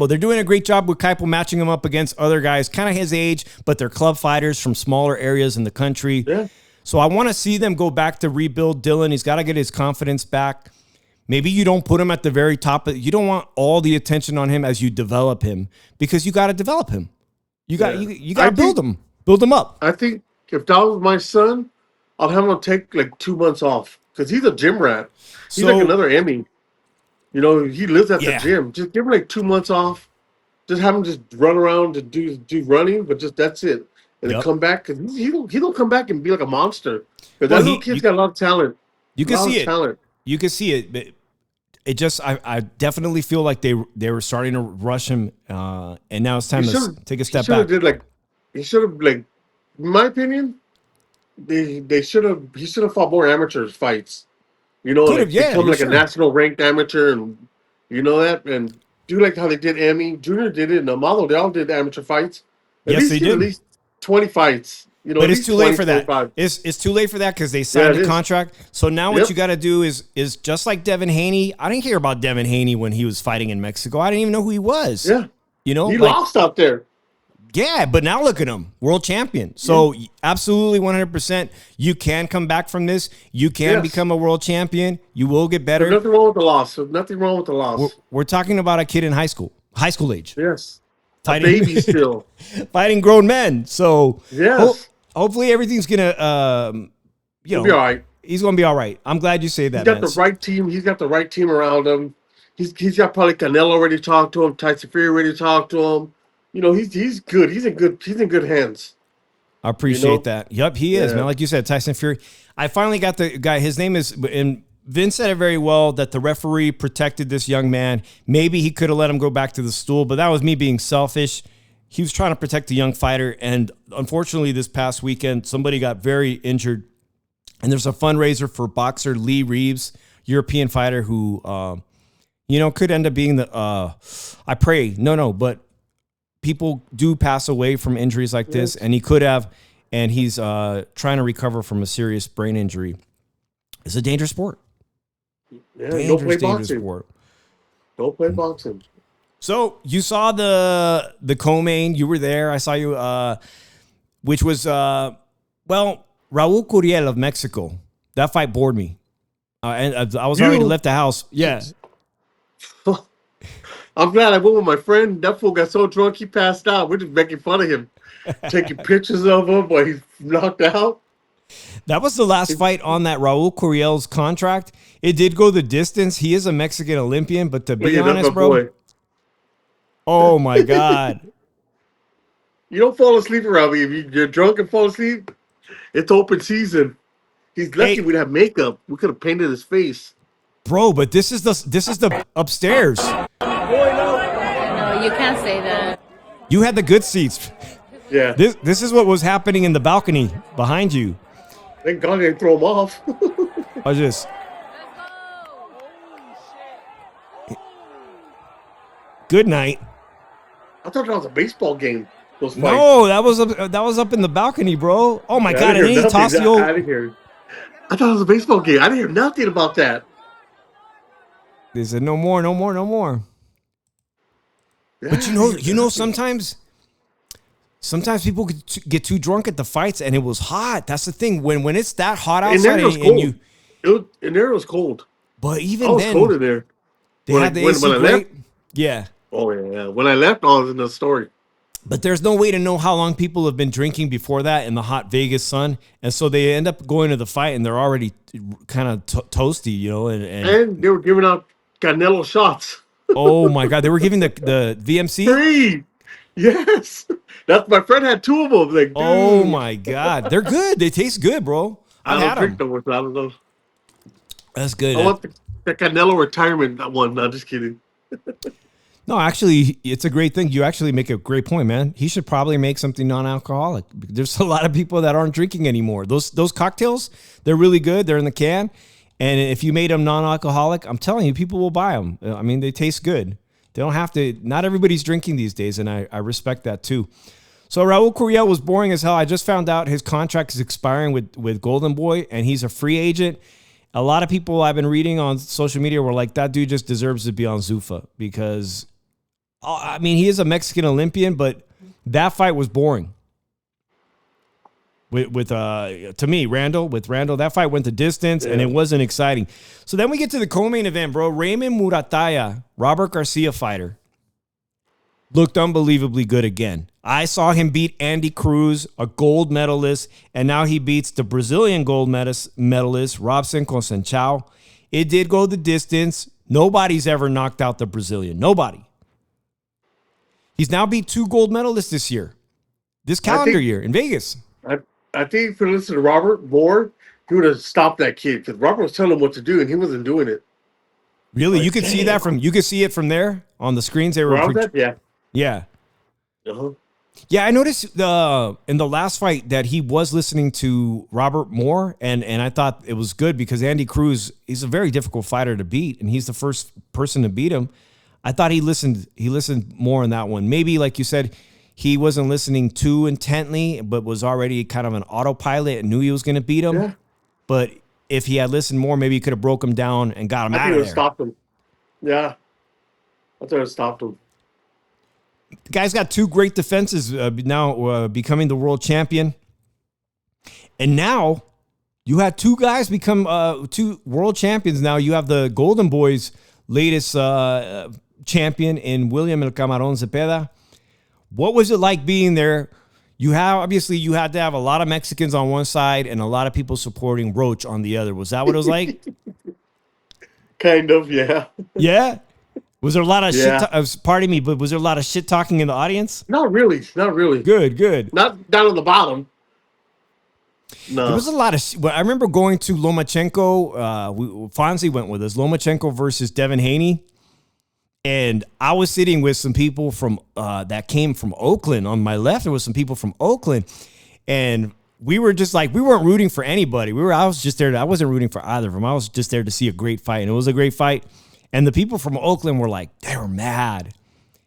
They're doing a great job with Kaipo, matching him up against other guys kind of his age, but they're club fighters from smaller areas in the country. Yeah. So I want to see them go back to rebuild Dylan. He's got to get his confidence back. Maybe you don't put him at the very top. You don't want all the attention on him as you develop him because you got to develop him. You got to build him up. I think if that was my son, I'd have him take like 2 months off because he's a gym rat. He's like another Emmy. You know, he lives at the gym. Just give him like 2 months off. Just have him just run around to do running, but just that's it. And then come back because he don't come back and be like a monster. Because that little kid's got a lot of talent. You can see it. You can see it. But it just I definitely feel like they were starting to rush him, and now it's time to take a step back. He should have in my opinion, he should have fought more amateur fights. You know, become like a national ranked amateur, and you know that, and do like how they did Emmy Junior did it, and Amalo. They all did amateur fights. At least 20 fights. You know, but it's too late for that. It's too late for that because they signed a contract. So now what you got to do is just like Devin Haney. I didn't hear about Devin Haney when he was fighting in Mexico. I didn't even know who he was. Yeah, you know, he lost out there. Yeah, but now look at him, world champion. So absolutely 100%, you can come back from this. You can become a world champion. You will get better. There's nothing wrong with the loss. We're talking about a kid in high school age. Yes, fighting, a baby still, fighting grown men. So yes. Hopefully everything's gonna, be all right. He's gonna be all right. I'm glad you say He's that, got man. the right team. He's got the right team around him. He's got probably Canelo already talked to him. Tyson Fury already talked to him. You know, he's good. He's in good hands. I You appreciate know. that. Yep, he is, man. Yeah. Like you said, Tyson Fury. I finally got the guy. His name is, and Vince said it very well, that the referee protected this young man. Maybe he could have let him go back to the stool, but that was me being selfish. He was trying to protect the young fighter, and unfortunately, this past weekend, somebody got very injured. And there's a fundraiser for boxer Lee Reeves, European fighter who, could end up being the. I pray, but people do pass away from injuries like this, and he could have, and he's trying to recover from a serious brain injury. It's a dangerous sport. Yeah, don't play boxing. Sport. Don't play boxing. So you saw the co-main. You were there. I saw you, which was Raul Curiel of Mexico. That fight bored me, and I was already left the house. Yeah. I'm glad I went with my friend. That fool got so drunk he passed out. We're just making fun of him, taking pictures of him while he's knocked out. That was the last fight on that Raul Curiel's contract. It did go the distance. He is a Mexican Olympian, but to be honest, bro. Boy. Oh my God. You don't fall asleep around me. If you're drunk and fall asleep, it's open season. He's lucky we didn't have makeup. We could have painted his face. Bro, but this is the upstairs. No, you can't say that. You had the good seats. Yeah. This is what was happening in the balcony behind you. Thank God they didn't throw him off. I was just. Good night. I thought that was a baseball game. Those fights. No, that was up in the balcony, bro. Oh my God! I And then he tossed the old. I thought it was a baseball game. I didn't hear nothing about that. They said no more. Yeah, But sometimes people get too drunk at the fights, and it was hot. That's the thing. When it's that hot outside, it was cold. But even I was then, cold in there. They had the AC grate. Yeah. Oh yeah. When I left, I was in the story. But there's no way to know how long people have been drinking before that in the hot Vegas sun, and so they end up going to the fight and they're already kind of toasty, And they were giving out Canelo shots. Oh my God, they were giving the VMC free. Yes, that's my friend had two of them. Like, dude. Oh my God, they're good. They taste good, bro. I don't drink them. I don't know. That's good. I want the Canelo retirement one. No, just kidding. No, actually, it's a great thing. You actually make a great point, man. He should probably make something non-alcoholic. There's a lot of people that aren't drinking anymore. Those cocktails, they're really good. They're in the can. And if you made them non-alcoholic, I'm telling you, people will buy them. I mean, they taste good. They don't have to. Not everybody's drinking these days, and I respect that too. So Raul Curiel was boring as hell. I just found out his contract is expiring with Golden Boy, and he's a free agent. A lot of people I've been reading on social media were like, that dude just deserves to be on Zuffa because, I mean, he is a Mexican Olympian, but that fight was boring. To me, Randall, that fight went the distance and it wasn't exciting. So then we get to the co-main event, bro. Raymond Murataya, Robert Garcia fighter, looked unbelievably good again. I saw him beat Andy Cruz, a gold medalist, and now he beats the Brazilian gold medalist, Robson Conceição. It did go the distance. Nobody's ever knocked out the Brazilian. Nobody. He's now beat 2 gold medalists this year, this calendar year in Vegas. I think if you listen to Robert more, he would have stopped that kid because Robert was telling him what to do and he wasn't doing it. Really, like, you could see that you could see it from there on the screens. They were yeah. Uh-huh. Yeah, I noticed in the last fight that he was listening to Robert Moore, and I thought it was good because Andy Cruz, he's a very difficult fighter to beat, and he's the first person to beat him. I thought he listened more in that one. Maybe, like you said, he wasn't listening too intently, but was already kind of an autopilot and knew he was going to beat him. Yeah. But if he had listened more, maybe he could have broke him down and got him out of there. Stopped him. Yeah. I thought it stopped him. The guy's got 2 great defenses now, becoming the world champion. And now you had 2 guys become 2 world champions. Now you have the Golden Boys' latest champion in William El Camarón Zepeda. What was it like being there? you had to have a lot of Mexicans on one side and a lot of people supporting Roach on the other. Was that what it was like? Kind of, yeah. Yeah. Was there a lot of Yeah. pardon me, but was there a lot of shit talking in the audience? Not really. Not really. Good. Not down on the bottom. No. There was a lot of. I remember going to Lomachenko. Fonzie went with us. Lomachenko versus Devin Haney, and I was sitting with some people from that came from Oakland. On my left, there was some people from Oakland, and we were just like we weren't rooting for anybody. I was just there. I wasn't rooting for either of them. I was just there to see a great fight, and it was a great fight. And the people from Oakland were like, they were mad,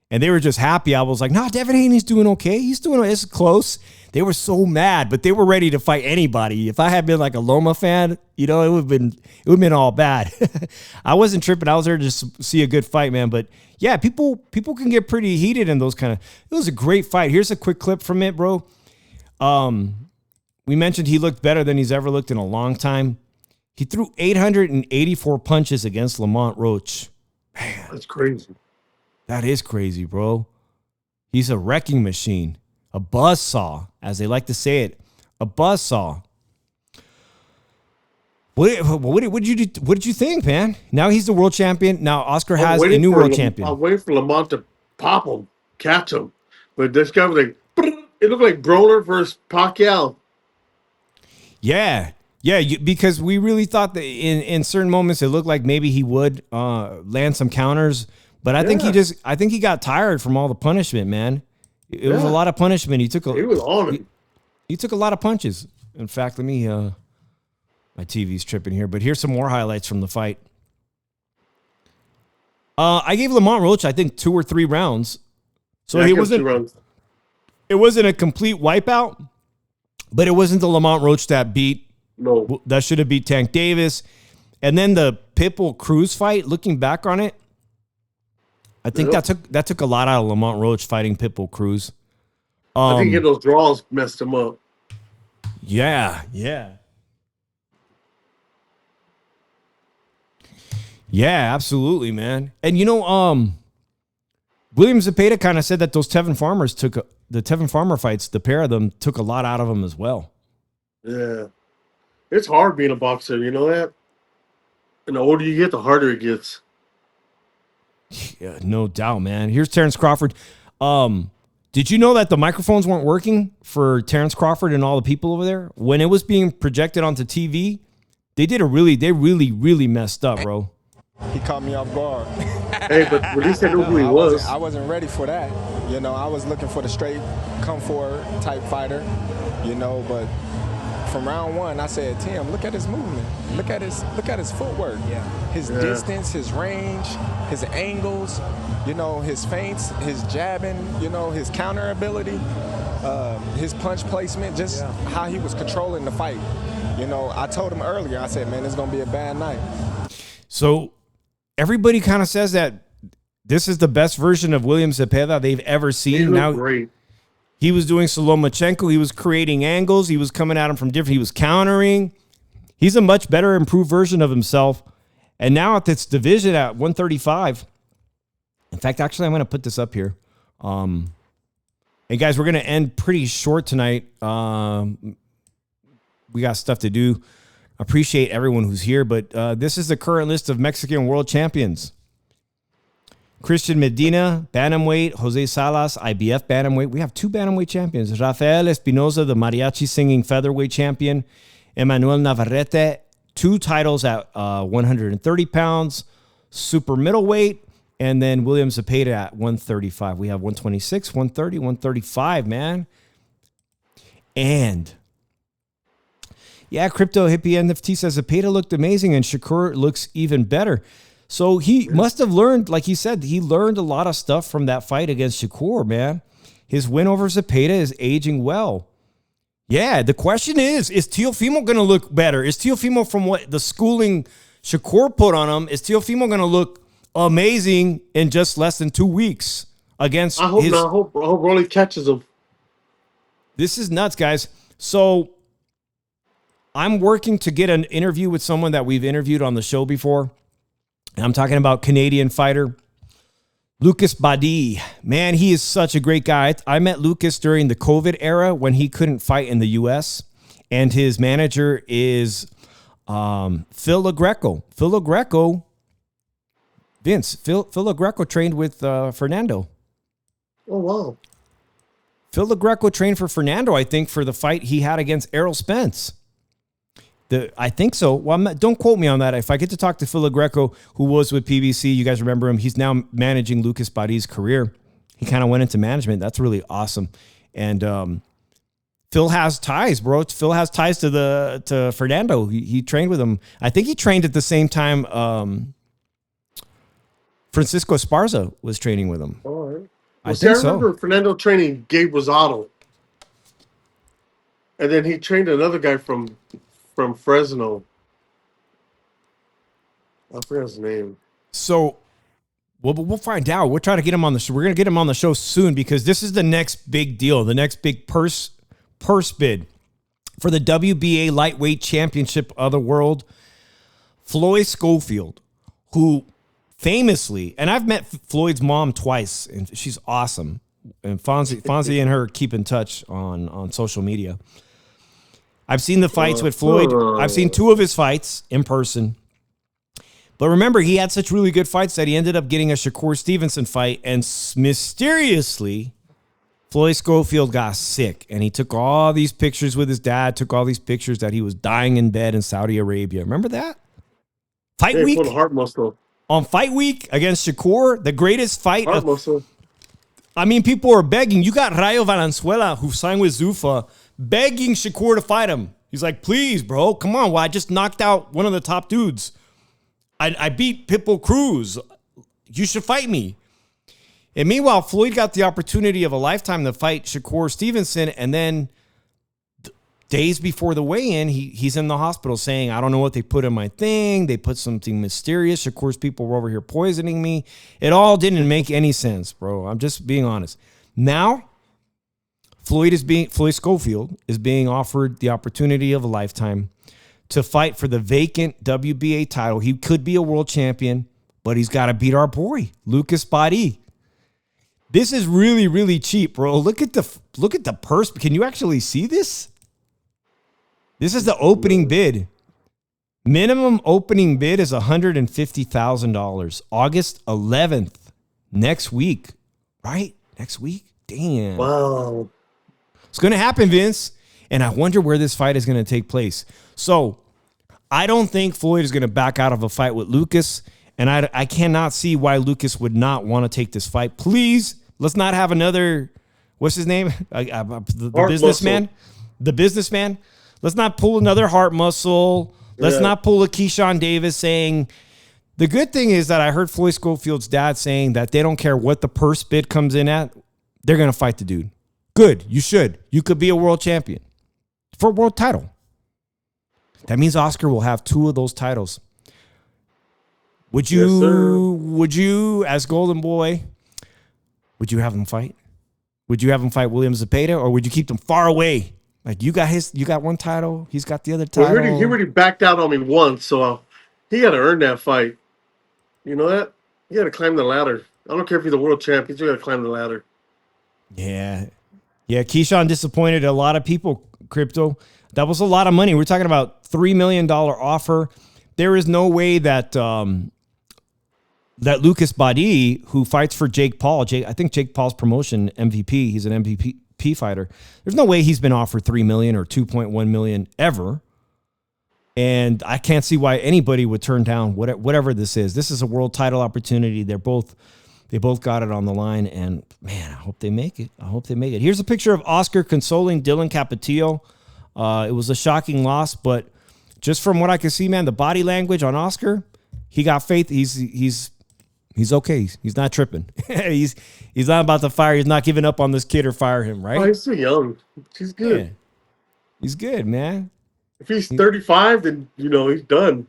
and they were just happy. I was like, no, Devin Haney's doing okay. He's doing it's close. They were so mad, but they were ready to fight anybody. If I had been like a Loma fan, it would have been all bad. I wasn't tripping. I was there to just see a good fight, man. But yeah, people can get pretty heated in those kind of. It was a great fight. Here's a quick clip from it, bro. We mentioned he looked better than he's ever looked in a long time. He threw 884 punches against Lamont Roach. Man, that's crazy. That is crazy, bro. He's a wrecking machine. A buzzsaw, as they like to say it, a buzzsaw. What did you think, man? Now he's the world champion. Now Oscar has a new world champion. I'm waiting for Lamont to pop him, catch him. But this guy was like, it looked like Broner versus Pacquiao. Yeah, because we really thought that in certain moments it looked like maybe he would land some counters, but I think he got tired from all the punishment, man. It was a lot of punishment. He was on it. He took a lot of punches. In fact, let me my TV's tripping here, but here's some more highlights from the fight. I gave Lamont Roach, I think, 2 or 3 rounds. So it wasn't a complete wipeout, but it wasn't the Lamont Roach that should have beat Tank Davis. And then the Pitbull Cruz fight, looking back on it, I think that took a lot out of Lamont Roach fighting Pitbull Cruz. I think those draws messed him up. Yeah, absolutely, man. And William Zepeda kind of said that those Tevin Farmer fights, the pair of them took a lot out of him as well. Yeah, it's hard being a boxer. You know that. And the older you get, the harder it gets. Yeah, no doubt, man. Here's Terrence Crawford. Did you know that the microphones weren't working for Terrence Crawford and all the people over there? When it was being projected onto TV, they really messed up, bro. He caught me off guard. Hey, but at least I knew who he was. I wasn't ready for that. I was looking for the straight, come forward type fighter, but from round 1, I said, Tim, look at his movement. Look at his footwork. His distance, his range, his angles, his feints, his jabbing, his counter ability, his punch placement, just how he was controlling the fight. I told him earlier, I said, man, it's going to be a bad night. So everybody kind of says that this is the best version of William Zepeda they've ever seen. Great. He was doing Lomachenko. He was creating angles. He was coming at him from different. He was countering. He's a much better, improved version of himself. And now at this division at 135. In fact, actually, I'm going to put this up here. Hey, guys, we're going to end pretty short tonight. We got stuff to do. Appreciate everyone who's here. But this is the current list of Mexican world champions. Christian Medina, bantamweight. Jose Salas, IBF bantamweight. We have 2 bantamweight champions. Rafael Espinoza, the mariachi singing featherweight champion. Emmanuel Navarrete, 2 titles at 130 pounds. Super middleweight. And then William Zepeda at 135. We have 126, 130, 135, man. And yeah, Crypto Hippie NFT says Zepeda looked amazing and Shakur looks even better. So he must have learned, like he said, he learned a lot of stuff from that fight against Shakur, man. His win over Zepeda is aging well. Yeah, the question is Teofimo going to look better? Is Teofimo, from what the schooling Shakur put on him, is Teofimo going to look amazing in just less than 2 weeks against I hope Rolly catches him. This is nuts, guys. So I'm working to get an interview with someone that we've interviewed on the show before. And I'm talking about Canadian fighter Lucas Badi, man, he is such a great guy. I met Lucas during the COVID era when he couldn't fight in the U.S., and his manager is Phil LaGreco. Phil LaGreco, Vince, Phil LaGreco trained with Fernando. Oh, wow. Phil LaGreco trained for Fernando, I think, for the fight he had against Errol Spence. I think so. Well, don't quote me on that. If I get to talk to Phil LaGreco, who was with PBC, you guys remember him. He's now managing Lucas Badi's career. He kind of went into management. That's really awesome. And Phil has ties, bro. Phil has ties to Fernando. He trained with him. I think he trained at the same time Francisco Esparza was training with him. All right. I I think remember so. Fernando training Gabe Rosado. And then he trained another guy from Fresno. I forgot his name. So we'll find out. We're trying to get him on the show. We're going to get him on the show soon because this is the next big deal, the next big purse bid for the WBA Lightweight Championship of the World. Floyd Schofield, who famously, and I've met Floyd's mom twice, and she's awesome. And Fonzie and her keep in touch on social media. I've seen the fights with Floyd. I've seen 2 of his fights in person. But remember, he had such really good fights that he ended up getting a Shakur Stevenson fight, and mysteriously, Floyd Schofield got sick, and he took all these pictures with his dad, took all these pictures that he was dying in bed in Saudi Arabia. Remember that? Fight week? Full of heart muscle. On Fight Week against Shakur, the greatest fight. Heart muscle. I mean, people are begging. You got Rayo Valenzuela, who signed with Zuffa, begging Shakur to fight him. He's like, please, bro, come on. Well, I just knocked out one of the top dudes. I beat Pitbull Cruz. You should fight me. And meanwhile, Floyd got the opportunity of a lifetime to fight Shakur Stevenson, and then days before the weigh-in, he's in the hospital saying, I don't know what they put in my thing. They put something mysterious. Shakur's people were over here poisoning me. It all didn't make any sense, bro. I'm just being honest. Now, Floyd Schofield is being offered the opportunity of a lifetime to fight for the vacant WBA title. He could be a world champion, but he's got to beat our boy, Lucas Badi. This is really, really cheap, bro. Look at the purse. Can you actually see this? This is the opening bid. Minimum opening bid is $150,000. August 11th, next week, right? Next week? Damn. Wow. It's going to happen, Vince. And I wonder where this fight is going to take place. So I don't think Floyd is going to back out of a fight with Lucas. And I cannot see why Lucas would not want to take this fight. Please, let's not have another, what's his name? The businessman. Muscle. The businessman. Let's not pull another heart muscle. Let's not pull a Keyshawn Davis saying. The good thing is that I heard Floyd Schofield's dad saying that they don't care what the purse bid comes in at. They're going to fight the dude. Good. You should. You could be a world champion for a world title. That means Oscar will have 2 of those titles. Would you, as Golden Boy, would you have him fight? Would you have him fight William Zepeda, or would you keep them far away? Like you got one title, he's got the other title. Well, he already backed out on me once, so he got to earn that fight. You know that? You got to climb the ladder. I don't care if he's a world champion, you got to climb the ladder. Yeah. Keyshawn disappointed a lot of people. Crypto. That was a lot of money. We're talking about $3 million offer. There is no way that that Lucas Badi, who fights for Jake Paul, I think Jake Paul's promotion MVP, he's an MVP fighter. There's no way he's been offered $3 million or $2.1 million ever. And I can't see why anybody would turn down whatever this is. This is a world title opportunity. They both got it on the line, and man, I hope they make it. Here's a picture of Oscar consoling Dylan Capetillo. It was a shocking loss, but just from what I can see, man, the body language on Oscar, he got faith. He's okay. He's not tripping. he's not about to fire. He's not giving up on this kid or fire him, right? Oh, he's too young. He's good. Yeah. He's good, man. If he's 35, then he's done.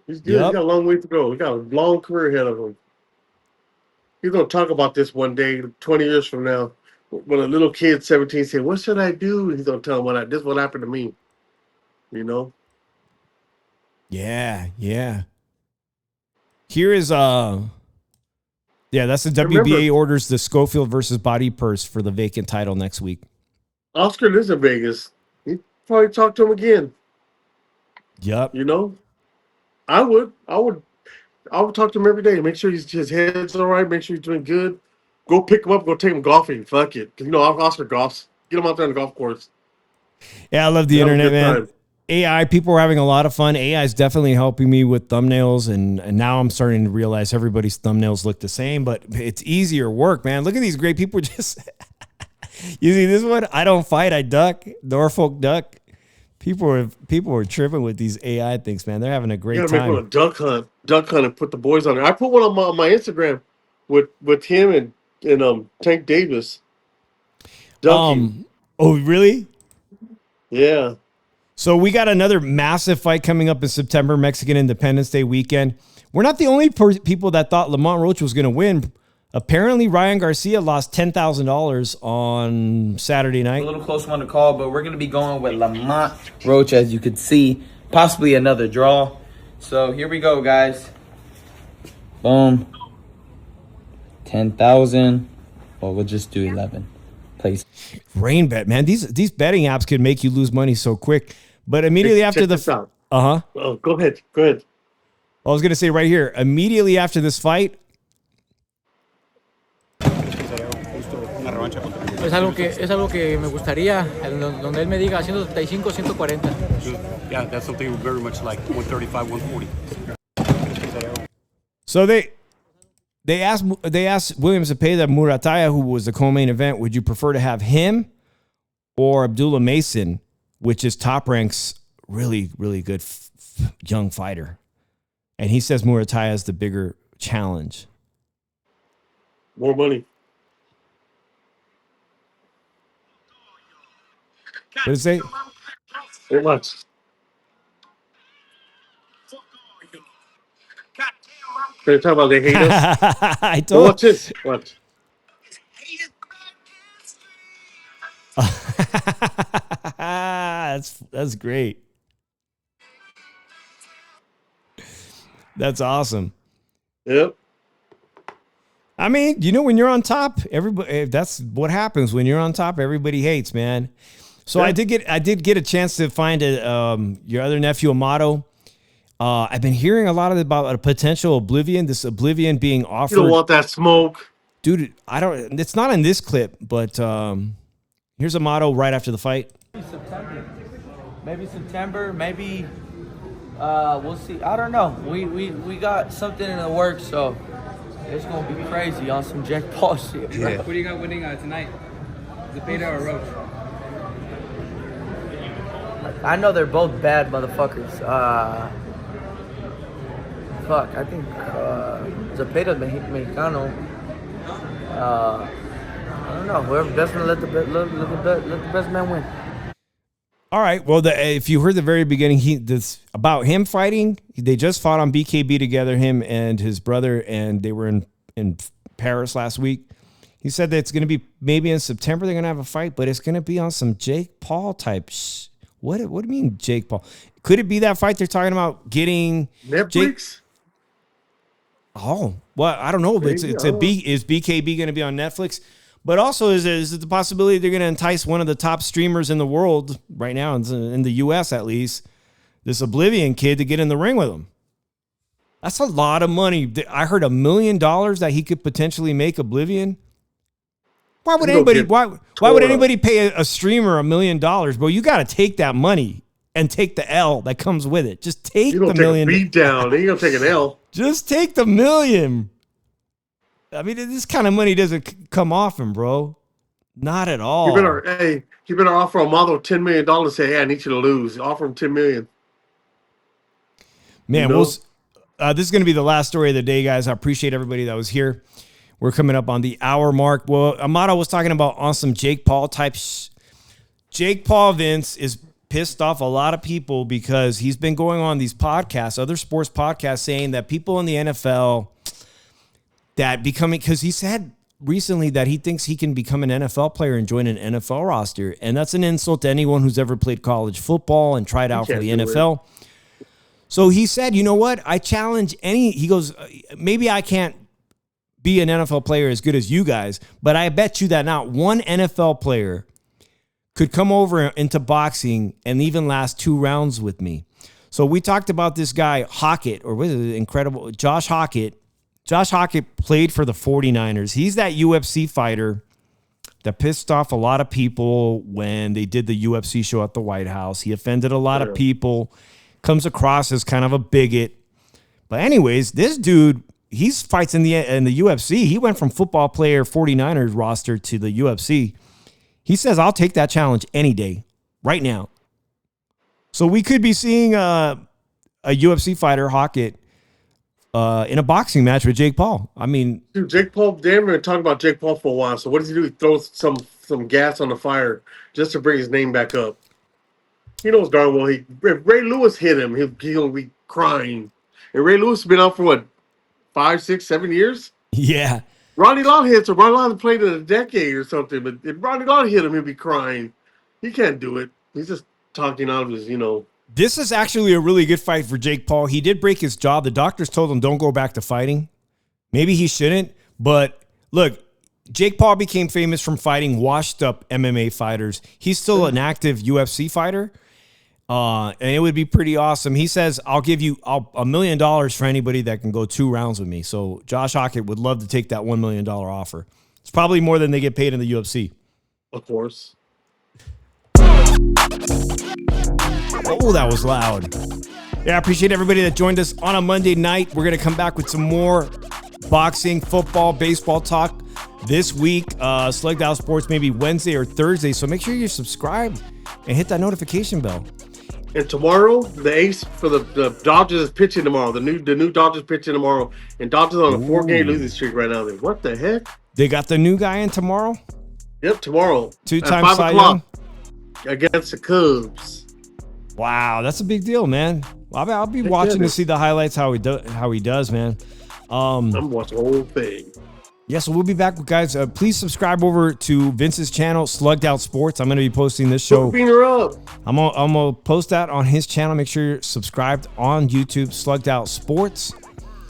He's good. Yep. He got a long way to go. He got a long career ahead of him. He's gonna talk about this one day, 20 years from now, when a little kid, 17, say, "What should I do?" He's gonna tell him this is what happened to me. Yeah. Here is Yeah, that's the WBA orders the Schofield versus Body Purse for the vacant title next week. Oscar lives in Vegas. He probably talk to him again. Yep. You know, I would talk to him every day. Make sure his head's all right. Make sure he's doing good. Go pick him up. Go take him golfing. Fuck it. 'Cause, Oscar golfs. Get him out there on the golf course. Yeah, I love the Have a internet, good man. time. AI, people are having a lot of fun. AI is definitely helping me with thumbnails, and now I'm starting to realize everybody's thumbnails look the same, but it's easier work, man. Look at these great people. Just you see this one? I don't fight, I duck. Norfolk duck. People are tripping with these AI things, man. They're having a great You gotta make time. one a duck hunt, and put the boys on there. I put one on my Instagram with him and Tank Davis. Ducky. Oh, really? Yeah. So we got another massive fight coming up in September, Mexican Independence Day weekend. We're not the only people that thought Lamont Roach was going to win. Apparently, Ryan Garcia lost $10,000 on Saturday night. A little close one to call, but we're going to be going with Lamont Roach, as you could see. Possibly another draw. So here we go, guys. Boom. 10,000. Well, we'll just do 11. Place. Rain bet, man. These betting apps can make you lose money so quick. But immediately after the Oh, go ahead. I was gonna say right here, immediately after this fight. Es algo que me gustaría, donde él me diga 135, 140. Yeah, that's something very much like 135, 140. So they asked William Zepeda Murataya, who was the co-main event, would you prefer to have him or Abdullah Mason, which is Top Rank's really, really good young fighter? And he says Murataya is the bigger challenge. More money. What did it say? Very much. Can you talk about they hate us? I told. Watch this. Watch. That's great. That's awesome. Yep. I mean, when you're on top, everybody. That's what happens when you're on top. Everybody hates, man. So yeah. I did get a chance to find your other nephew Amato. I've been hearing a lot about a potential Oblivion. This Oblivion being offered. You don't want that smoke, dude. I don't. It's not in this clip, but here's Amato right after the fight. Maybe September. Maybe we'll see. I don't know. We got something in the works, so it's gonna be crazy on some Jake Paul shit. Yeah. What do you got winning tonight? Zepeda or Roach? I know they're both bad motherfuckers. Fuck, I think Zepeda Mexicano. I don't know. Whoever definitely let the best man win. All right. Well, if you heard the very beginning, about him fighting. They just fought on BKB together, him and his brother, and they were in Paris last week. He said that it's going to be maybe in September they're going to have a fight, but it's going to be on some Jake Paul type. What do you mean Jake Paul? Could it be that fight they're talking about getting Netflix? Oh, well, I don't know. Is BKB going to be on Netflix? But also, is it the possibility they're going to entice one of the top streamers in the world right now, in the U.S. at least, this Oblivion kid, to get in the ring with him? That's a lot of money. I heard $1 million that he could potentially make Oblivion. Why would anybody pay a streamer $1 million, bro? You got to take that money and take the L that comes with it. Just take the million. You don't take a beat down. Then you're going to take an L. Just take the $1 million. I mean, this kind of money doesn't come off him, bro. Not at all. You better offer a model $10 million. Say, hey, I need you to lose. Offer him $10 million. Man, this is going to be the last story of the day, guys. I appreciate everybody that was here. We're coming up on the hour mark. Well, Amato was talking about awesome Jake Paul type. Jake Paul, Vince, is pissed off a lot of people because he's been going on these podcasts, other sports podcasts, saying that people in the NFL because he said recently that he thinks he can become an NFL player and join an NFL roster. And that's an insult to anyone who's ever played college football and tried out for the NFL. So he said, you know what? I challenge he goes, maybe I can't be an NFL player as good as you guys, but I bet you that not one NFL player could come over into boxing and even last 2 rounds with me. So we talked about this guy, Hockett, or was it incredible? Josh Hockett. Josh Hockett played for the 49ers. He's that UFC fighter that pissed off a lot of people when they did the UFC show at the White House. He offended a lot of people, comes across as kind of a bigot. But anyways, this dude, he fights in the UFC. He went from football player 49ers roster to the UFC. He says, I'll take that challenge any day, right now. So we could be seeing a UFC fighter, Hockett, in a boxing match with Jake Paul. I mean, dude, Jake Paul, damn, we've been talking about Jake Paul for a while. So what does he do? He throws some gas on the fire just to bring his name back up. He knows darn well if Ray Lewis hit him, he'll be crying. And Ray Lewis has been out for what, 5, 6, 7 years? Yeah. Ronnie Lott hits him. Ronnie Lott hasn't played in a decade or something. But if Ronnie Lott hit him, he'll be crying. He can't do it. He's just talking out of his, This is actually a really good fight for Jake Paul. He did break his jaw. The doctors told him don't go back to fighting. Maybe he shouldn't. But look, Jake Paul became famous from fighting washed up MMA fighters. He's still an active UFC fighter. And it would be pretty awesome. He says, I'll give you $1 million for anybody that can go 2 rounds with me. So Josh Hockett would love to take that $1 million offer. It's probably more than they get paid in the UFC. Of course. Oh, that was loud. Yeah, I appreciate everybody that joined us on a Monday night. We're going to come back with some more boxing, football, baseball talk this week. Slugged Out Sports maybe Wednesday or Thursday. So make sure you're subscribed and hit that notification bell. And tomorrow, the ace for the Dodgers is pitching tomorrow. The new Dodgers pitching tomorrow. And Dodgers on a 4-game losing streak right now. What the heck? They got the new guy in tomorrow? Yep, tomorrow. 2-time Cy Young? Against the Cubs. Wow, that's a big deal, man. I'll be watching to see the highlights, how he does, man. I'm watching the whole thing. Yeah, so we'll be back, guys. Please subscribe over to Vince's channel, Slugged Out Sports. I'm going to be posting this show. I'm gonna post that on his channel. Make sure you're subscribed on YouTube, Slugged Out Sports.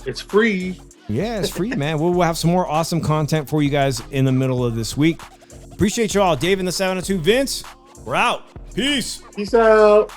It's free. Yeah, it's free, man. We'll have some more awesome content for you guys in the middle of this week. Appreciate you all. Dave in the 702, Vince, we're out. Peace. Peace out.